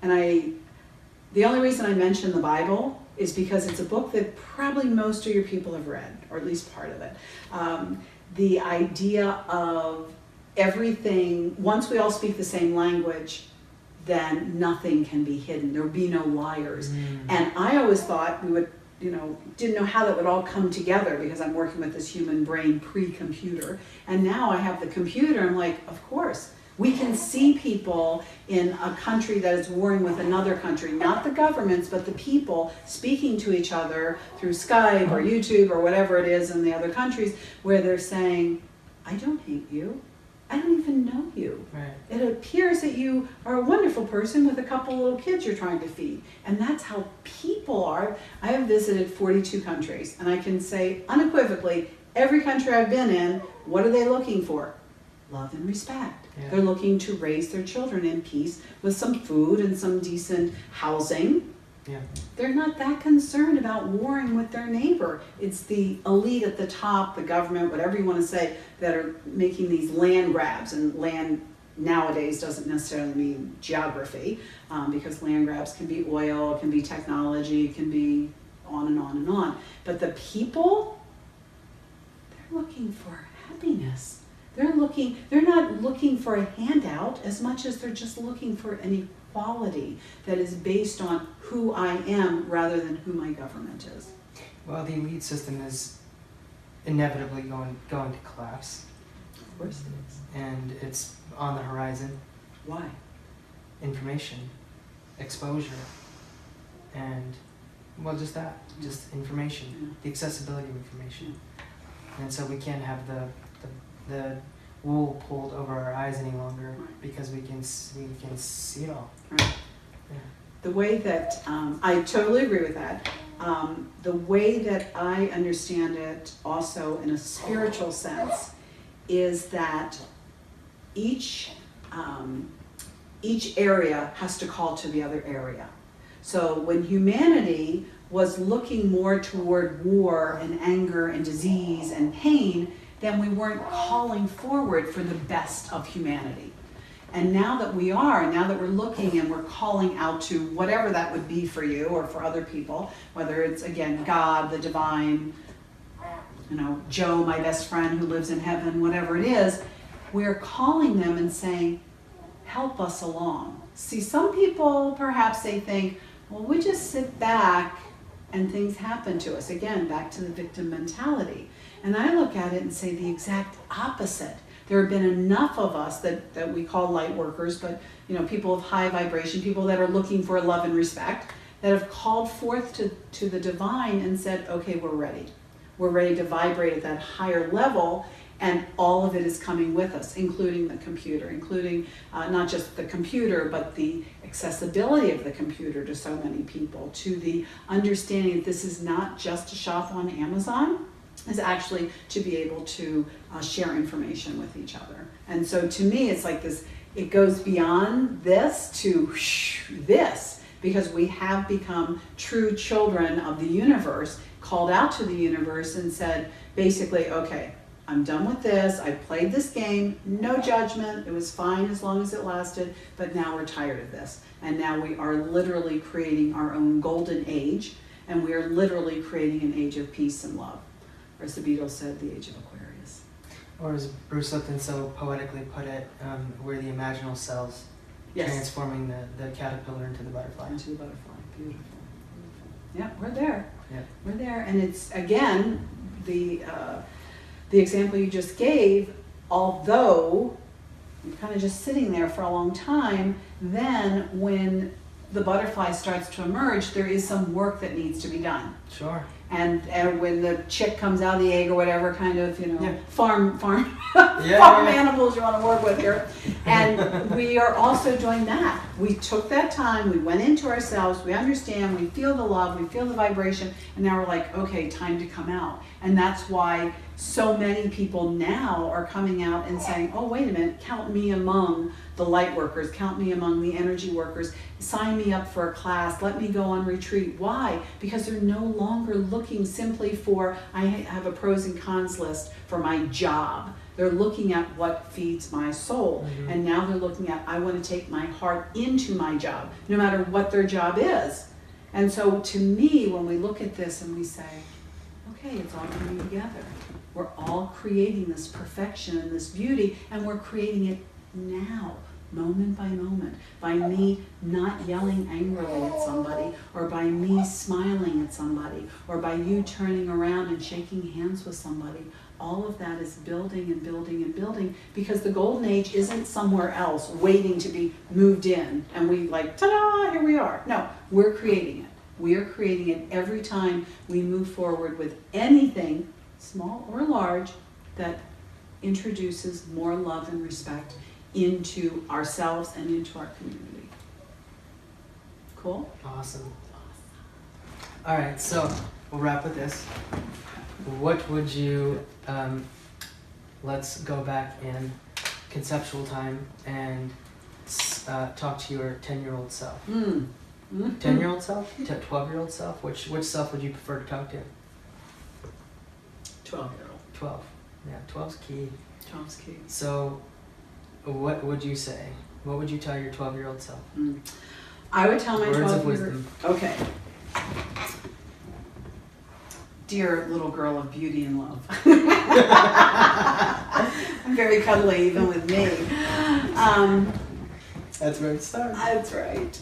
[SPEAKER 3] the only reason I mention the Bible is because it's a book that probably most of your people have read, or at least part of it. The idea of everything, once we all speak the same language, then nothing can be hidden. There would be no liars. And I always thought we would, didn't know how that would all come together because I'm working with this human brain pre-computer. And now I have the computer, I'm like, of course. We can see people in a country that is warring with another country, not the governments, but the people speaking to each other through Skype or YouTube or whatever it is in the other countries, where they're saying, I don't hate you. I don't even know you.
[SPEAKER 2] Right.
[SPEAKER 3] It appears that you are a wonderful person with a couple little kids you're trying to feed. And that's how people are. I have visited 42 countries, and I can say unequivocally, every country I've been in, what are they looking for? Love and respect.
[SPEAKER 2] Yeah.
[SPEAKER 3] They're looking to raise their children in peace with some food and some decent housing.
[SPEAKER 2] Yeah.
[SPEAKER 3] They're not that concerned about warring with their neighbor. It's the elite at the top, the government, whatever you want to say, that are making these land grabs. And land nowadays doesn't necessarily mean geography, because land grabs can be oil, it can be technology, it can be on and on and on. But the people, they're looking for happiness. They're not looking for a handout as much as they're just looking for an equality that is based on who I am rather than who my government is.
[SPEAKER 2] Well, the elite system is inevitably going to collapse.
[SPEAKER 3] Of course it is.
[SPEAKER 2] And it's on the horizon.
[SPEAKER 3] Why?
[SPEAKER 2] Information. exposure, and well, just that, just information, the accessibility of information, and so we can't have the wool pulled over our eyes any longer because we can see it all.
[SPEAKER 3] Right.
[SPEAKER 2] Yeah.
[SPEAKER 3] The way that, I totally agree with that. The way that I understand it also in a spiritual sense is that each area has to call to the other area. So when humanity was looking more toward war and anger and disease and pain, then we weren't calling forward for the best of humanity. And now that we are, now that we're looking and we're calling out to whatever that would be for you or for other people, whether it's, again, God, the divine, Joe, my best friend who lives in heaven, whatever it is, we're calling them and saying, help us along. See, some people, perhaps they think, well, we just sit back and things happen to us. Again, back to the victim mentality. And I look at it and say the exact opposite. There have been enough of us that we call light workers, but people of high vibration, people that are looking for love and respect, that have called forth to the divine and said, okay, we're ready. We're ready to vibrate at that higher level, and all of it is coming with us, including the computer, including not just the computer, but the accessibility of the computer to so many people, to the understanding that this is not just to shop on Amazon, is actually to be able to share information with each other. And so to me, it's like this, it goes beyond this to this, because we have become true children of the universe, called out to the universe and said, basically, okay, I'm done with this, I played this game, no judgment, it was fine as long as it lasted, but now we're tired of this. And now we are literally creating our own golden age, and we are literally creating an age of peace and love. Or as the Beatles said, the age of Aquarius.
[SPEAKER 2] Or as Bruce Lipton so poetically put it, we're the imaginal cells, transforming the caterpillar into the butterfly.
[SPEAKER 3] Into the butterfly, beautiful, beautiful. Yeah, we're there.
[SPEAKER 2] Yeah.
[SPEAKER 3] We're there, and it's, again, the example you just gave, although you're kind of just sitting there for a long time, then when the butterfly starts to emerge, there is some work that needs to be done.
[SPEAKER 2] Sure.
[SPEAKER 3] And when the chick comes out of the egg or whatever kind of, farm
[SPEAKER 2] Yeah.
[SPEAKER 3] animals you want to work with here. And we are also doing that. We took that time, we went into ourselves, we understand, we feel the love, we feel the vibration, and now we're like, okay, time to come out. And that's why so many people now are coming out and saying, oh, wait a minute, count me among the light workers, count me among the energy workers, sign me up for a class, let me go on retreat. Why? Because they're no longer looking simply for, I have a pros and cons list for my job. They're looking at what feeds my soul. Mm-hmm. And now they're looking at, I want to take my heart into my job, no matter what their job is. And so to me, when we look at this and we say, okay, it's all coming together. We're all creating this perfection and this beauty, and we're creating it now, moment by moment, by me not yelling angrily at somebody, or by me smiling at somebody, or by you turning around and shaking hands with somebody. All of that is building and building and building, because the golden age isn't somewhere else waiting to be moved in, and we like, ta-da, here we are. No, we're creating it. We are creating it every time we move forward with anything, small or large, that introduces more love and respect into ourselves and into our community. Cool?
[SPEAKER 2] Awesome. All right, so we'll wrap with this. What would you, let's go back in conceptual time and talk to your 10-year-old self. 10-year-old self? 12-year-old self? Which self would you prefer to talk to?
[SPEAKER 3] 12-year-old.
[SPEAKER 2] 12. Yeah, 12's key.
[SPEAKER 3] 12's key.
[SPEAKER 2] So what would you say? What would you tell your 12-year-old self?
[SPEAKER 3] I would tell my 12-year-old...
[SPEAKER 2] Words of wisdom.
[SPEAKER 3] Okay. Dear little girl of beauty and love. I'm very cuddly even with me.
[SPEAKER 2] That's where it starts.
[SPEAKER 3] That's right.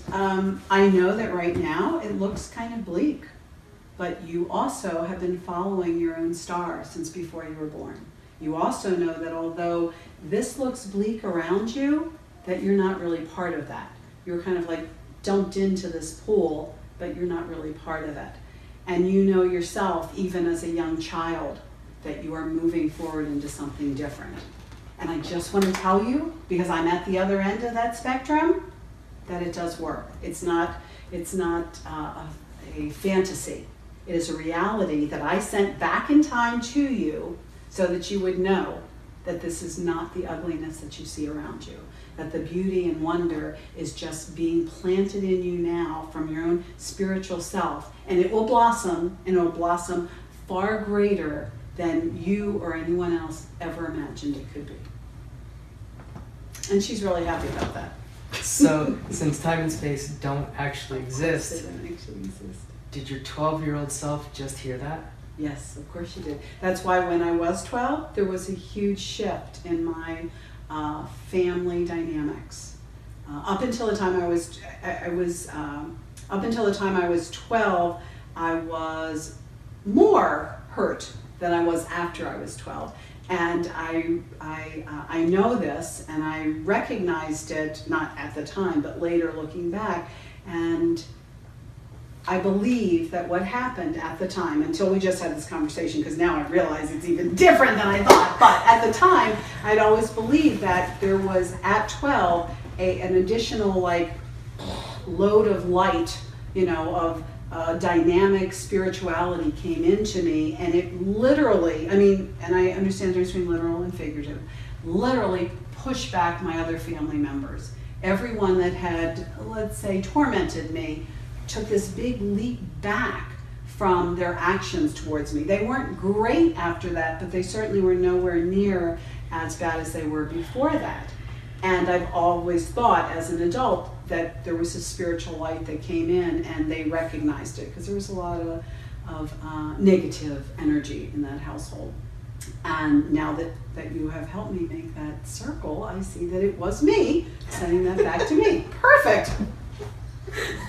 [SPEAKER 3] I know that right now it looks kind of bleak, but you also have been following your own star since before you were born. You also know that although this looks bleak around you, that you're not really part of that. You're kind of like dumped into this pool, but you're not really part of it. And you know yourself, even as a young child, that you are moving forward into something different. And I just want to tell you, because I'm at the other end of that spectrum, that it does work. It's not a fantasy. It is a reality that I sent back in time to you so that you would know that this is not the ugliness that you see around you, that the beauty and wonder is just being planted in you now from your own spiritual self. And it will blossom, and it will blossom far greater than you or anyone else ever imagined it could be. And she's really happy about that.
[SPEAKER 2] So, since time and space don't actually
[SPEAKER 3] They
[SPEAKER 2] exist,
[SPEAKER 3] don't actually exist.
[SPEAKER 2] did your 12-year-old self just hear that?
[SPEAKER 3] Yes, of course she did. That's why when I was 12, there was a huge shift in my family dynamics. Up until the time I was 12, I was more hurt than I was after I was 12. And I know this, and I recognized it, not at the time, but later looking back. And I believe that what happened at the time, until we just had this conversation, because now I realize it's even different than I thought, but at the time, I'd always believed that there was, at 12, an additional load of light, of dynamic spirituality came into me, and it literally, and I understand the difference between literal and figurative, literally pushed back my other family members. Everyone that had, let's say, tormented me took this big leap back from their actions towards me. They weren't great after that, but they certainly were nowhere near as bad as they were before that. And I've always thought as an adult that there was a spiritual light that came in, and they recognized it, because there was a lot of negative energy in that household. And now that you have helped me make that circle, I see that it was me sending that back to me. Perfect.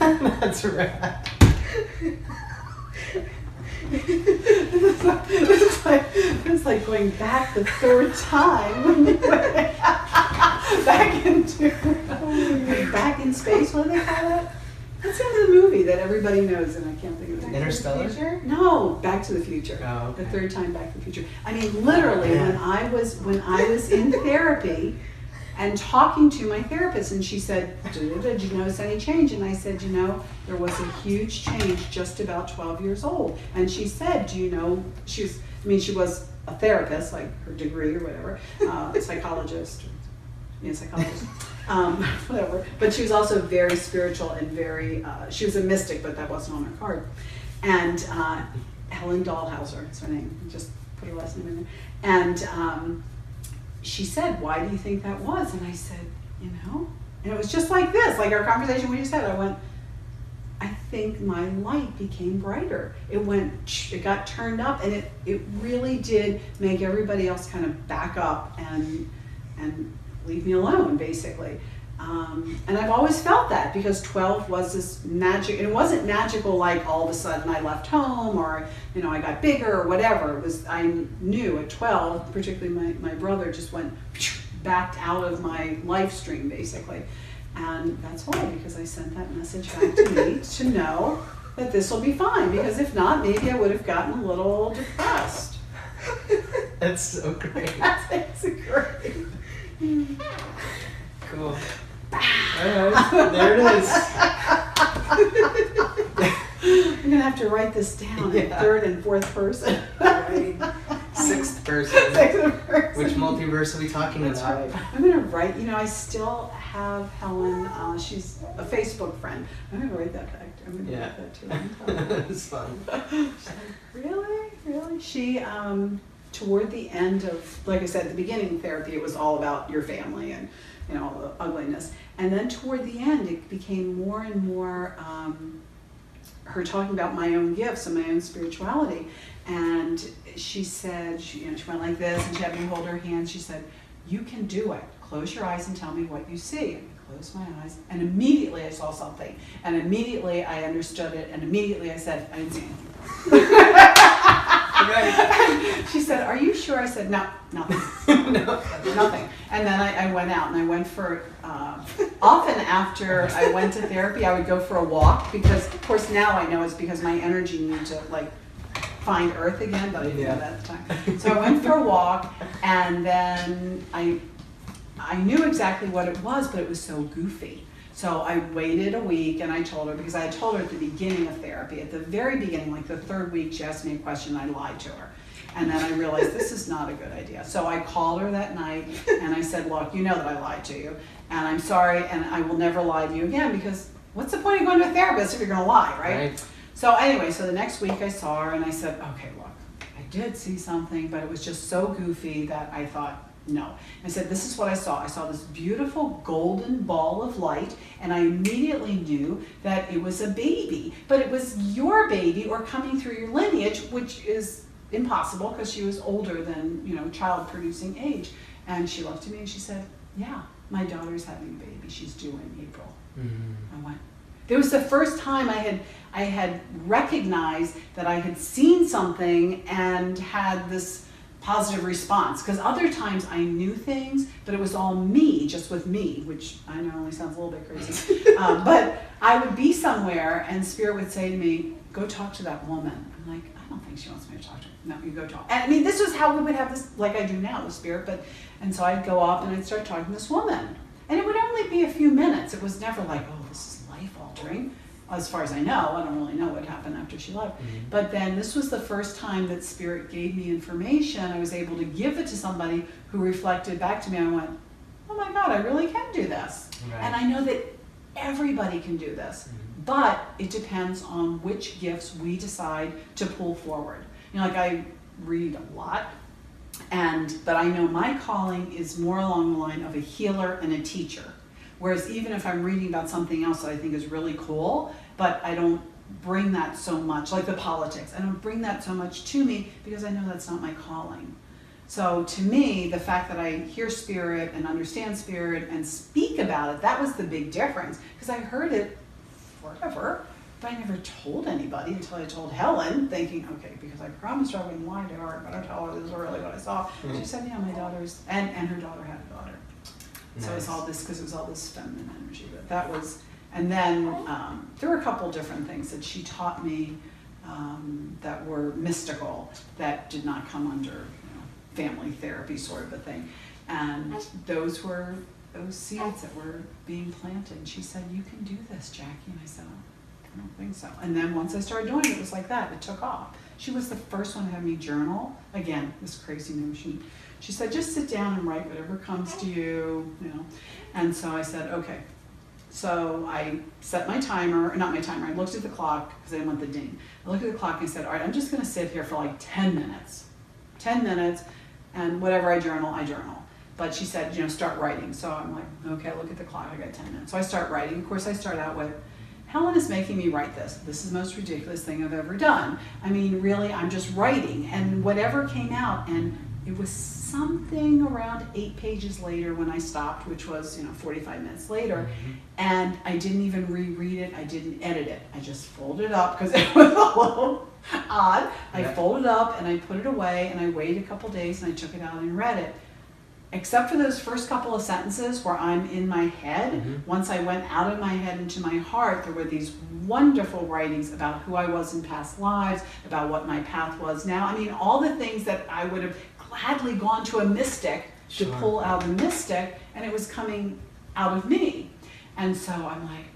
[SPEAKER 2] That's right.
[SPEAKER 3] It's like going back the third time. Back in space, what do they call that? That's the end of the movie that everybody knows, and I can't think of it.
[SPEAKER 2] Interstellar?
[SPEAKER 3] No, Back to the Future.
[SPEAKER 2] Oh, okay.
[SPEAKER 3] The third time Back to the Future. Literally, when I was in therapy and talking to my therapist, and she said, did you notice any change? And I said, there was a huge change just about 12 years old. And she said, she was a therapist, like her degree or whatever, psychologist, whatever. But she was also very spiritual and very, she was a mystic, but that wasn't on her card. And Helen Dahlhauser is her name, just put her last name in there. And she said, why do you think that was? And I said, and it was just like this, like our conversation we just had. I went, I think my light became brighter. It got turned up, and it really did make everybody else kind of back up and leave me alone, basically. And I've always felt that, because 12 was this magic, and it wasn't magical like all of a sudden I left home, or I got bigger or whatever. It was, I knew at 12, particularly my brother just went backed out of my life stream, basically. And that's why, because I sent that message back to me to know that this will be fine, because if not, maybe I would have gotten a little depressed.
[SPEAKER 2] That's so great.
[SPEAKER 3] That's great.
[SPEAKER 2] Cool. Alright, there it is.
[SPEAKER 3] I'm gonna have to write this down in third and fourth person.
[SPEAKER 2] Right. Sixth person. Which multiverse are we talking
[SPEAKER 3] That's
[SPEAKER 2] about?
[SPEAKER 3] right. I'm gonna write, I still have Helen, she's a Facebook friend. I'm gonna write that back. I'm gonna write that too.
[SPEAKER 2] It's fun.
[SPEAKER 3] She's like, really? She, toward the end of, like I said, at the beginning of therapy, it was all about your family and, all the ugliness. And then toward the end, it became more and more her talking about my own gifts and my own spirituality. And she said, she went like this, and she had me hold her hand. She said, you can do it. Close your eyes and tell me what you see. And I closed my eyes, and immediately I saw something. And immediately I understood it, and immediately I said, I didn't see anything.
[SPEAKER 2] Right.
[SPEAKER 3] She said, "Are you sure?" I said, "No, nothing."
[SPEAKER 2] No.
[SPEAKER 3] Nothing. And then I went out and I went for, often after I went to therapy, I would go for a walk because, of course, now I know it's because my energy needed to like find earth again, but I didn't know that at the time. So I went for a walk and then I knew exactly what it was, but it was so goofy. So I waited a week and I told her, because I had told her at the beginning of therapy, at the very beginning, like the third week, she asked me a question and I lied to her. And then I realized this is not a good idea. So I called her that night and I said, "Look, you know that I lied to you and I'm sorry and I will never lie to you again because what's the point of going to a therapist if you're gonna lie, right?" So anyway, so the next week I saw her and I said, "Okay, look, I did see something, but it was just so goofy that I thought, no." I said, "This is what I saw. I saw this beautiful golden ball of light and I immediately knew that it was a baby, but it was your baby or coming through your lineage, which is impossible because she was older than, child producing age." And she looked at me and she said, "Yeah, my daughter's having a baby. She's due in April." I went, it was the first time I had recognized that I had seen something and had this positive response. Because other times I knew things, but it was all me, just with me, which I know only sounds a little bit crazy. But I would be somewhere and Spirit would say to me, "Go talk to that woman." I'm like, "I don't think she wants me to talk to her." "No, you go talk." And I mean, this was how we would have this, like I do now with Spirit. And so I'd go up and I'd start talking to this woman. And it would only be a few minutes. It was never like, "Oh, this is life altering." As far as I know, I don't really know what happened after she left. But then this was the first time that Spirit gave me information. I was able to give it to somebody who reflected back to me. I went, "Oh my God, I really can do this."
[SPEAKER 2] Right.
[SPEAKER 3] And I know that everybody can do this, but it depends on which gifts we decide to pull forward. Like I read a lot, but I know my calling is more along the line of a healer and a teacher. Whereas even if I'm reading about something else that I think is really cool, but I don't bring that so much, like the politics, I don't bring that so much to me because I know that's not my calling. So to me, the fact that I hear Spirit and understand Spirit and speak about it, that was the big difference. Because I heard it forever, but I never told anybody until I told Helen, thinking, okay, because I promised her I wouldn't lie to her, but I told her this is really what I saw. She said, "Yeah, my daughter's," and her daughter had a daughter.
[SPEAKER 2] Nice.
[SPEAKER 3] So it's all this, because it was all this feminine energy. But that was, and then there were a couple different things that she taught me that were mystical, that did not come under family therapy sort of a thing. And those were those seeds that were being planted. And she said, "You can do this, Jacqui." And I said, "Oh, I don't think so." And then once I started doing it, it was like that. It took off. She was the first one to have me journal. Again, this crazy notion. She said, "Just sit down and write whatever comes to you, And so I said, okay. So I set my timer, not my timer, I looked at the clock because I didn't want the ding. I looked at the clock and I said, all right, I'm just gonna sit here for like 10 minutes. 10 minutes, and whatever I journal, I journal. But she said, start writing. So I'm like, okay, look at the clock, I got 10 minutes. So I start writing. Of course, I start out with, "Helen is making me write this. This is the most ridiculous thing I've ever done. I mean, really, I'm just writing." And whatever came out, and it was something around 8 pages later when I stopped, which was 45 minutes later, and I didn't even reread it. I didn't edit it. I just folded it up because it was a little odd. I folded it up and I put it away, and I waited a couple days and I took it out and read it. Except for those first couple of sentences where I'm in my head, once I went out of my head into my heart, there were these wonderful writings about who I was in past lives, about what my path was now. I mean, all the things that I would have gladly gone to a mystic to pull out a mystic, and it was coming out of me. And so I'm like,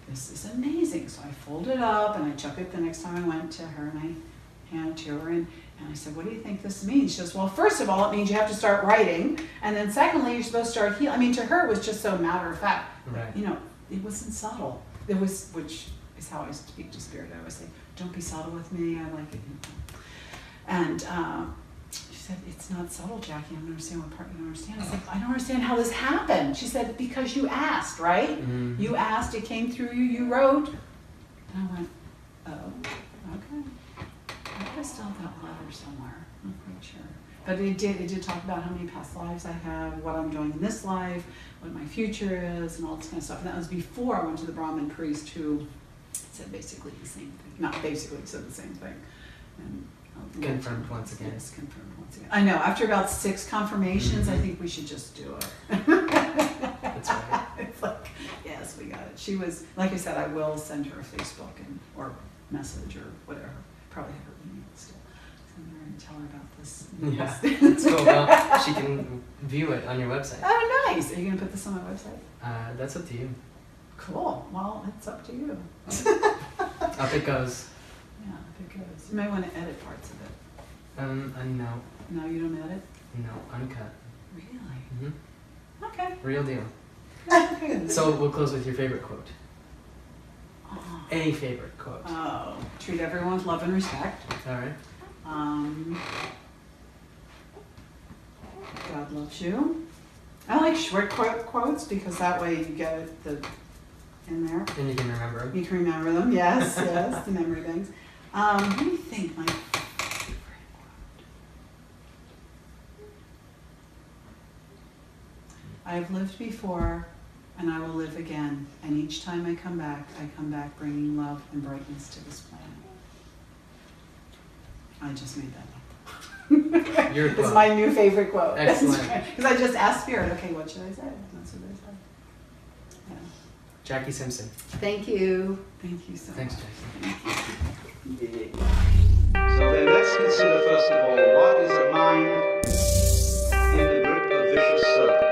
[SPEAKER 3] this is amazing. So I folded it up and I took it the next time I went to her, and I handed it to her, and I said, "What do you think this means?" She says, "Well, first of all, it means you have to start writing, and then secondly, you're supposed to start healing." I mean, to her, it was just so matter of fact.
[SPEAKER 2] Right.
[SPEAKER 3] It wasn't subtle. It was, which is how I speak to Spirit. I always say, "Don't be subtle with me. I like it." And she said, "It's not subtle, Jacqui. I don't understand what part you don't understand." I said, "I don't understand how this happened." She said, "Because you asked, right? You asked. It came through you. You wrote." And I went, "Oh, okay." I still have that letter somewhere. I'm not quite sure. But it did talk about how many past lives I have, what I'm doing in this life, what my future is, and all this kind of stuff. And that was before I went to the Brahmin priest, who said basically the same thing. Not basically, he said the same thing. And
[SPEAKER 2] Confirmed once again.
[SPEAKER 3] Yes, confirmed once again. I know, after about 6 confirmations, I think we should just do it.
[SPEAKER 2] That's right.
[SPEAKER 3] It's like, yes, we got it. She was, like I said, I will send her a Facebook or message or whatever. Probably have her email still. Send her and tell her about this.
[SPEAKER 2] Yeah, that's cool. Well, she can view it on your website.
[SPEAKER 3] Oh, nice. Are you going to put this on my website?
[SPEAKER 2] That's up to you.
[SPEAKER 3] Cool. Well, it's up to you.
[SPEAKER 2] Up it goes.
[SPEAKER 3] Yeah, if it goes. You might want to edit parts of it.
[SPEAKER 2] No.
[SPEAKER 3] No, you don't edit?
[SPEAKER 2] No, uncut.
[SPEAKER 3] Really?
[SPEAKER 2] Hmm.
[SPEAKER 3] Okay.
[SPEAKER 2] Real deal.
[SPEAKER 3] Okay.
[SPEAKER 2] So we'll close with your favorite quote.
[SPEAKER 3] Oh.
[SPEAKER 2] A favorite quote.
[SPEAKER 3] Treat everyone with love and respect.
[SPEAKER 2] All right.
[SPEAKER 3] God loves you. I like short quotes because that way you get it in there.
[SPEAKER 2] And you can remember 'em.
[SPEAKER 3] You can remember them. Yes, yes, the memory banks. Let me think. My favorite quote. I have lived before, and I will live again. And each time I come back bringing love and brightness to this planet. I just made that up.
[SPEAKER 2] Your quote.
[SPEAKER 3] It's my new favorite quote.
[SPEAKER 2] Excellent.
[SPEAKER 3] Because I just asked Spirit, okay, what should I say? That's what I said. Yeah.
[SPEAKER 2] Jacqui Simpson.
[SPEAKER 3] Thank you. Thank you so
[SPEAKER 2] Thanks,
[SPEAKER 3] much.
[SPEAKER 2] Jacqui.
[SPEAKER 1] So then let's consider first of all, what is a mind in the grip of vicious circles?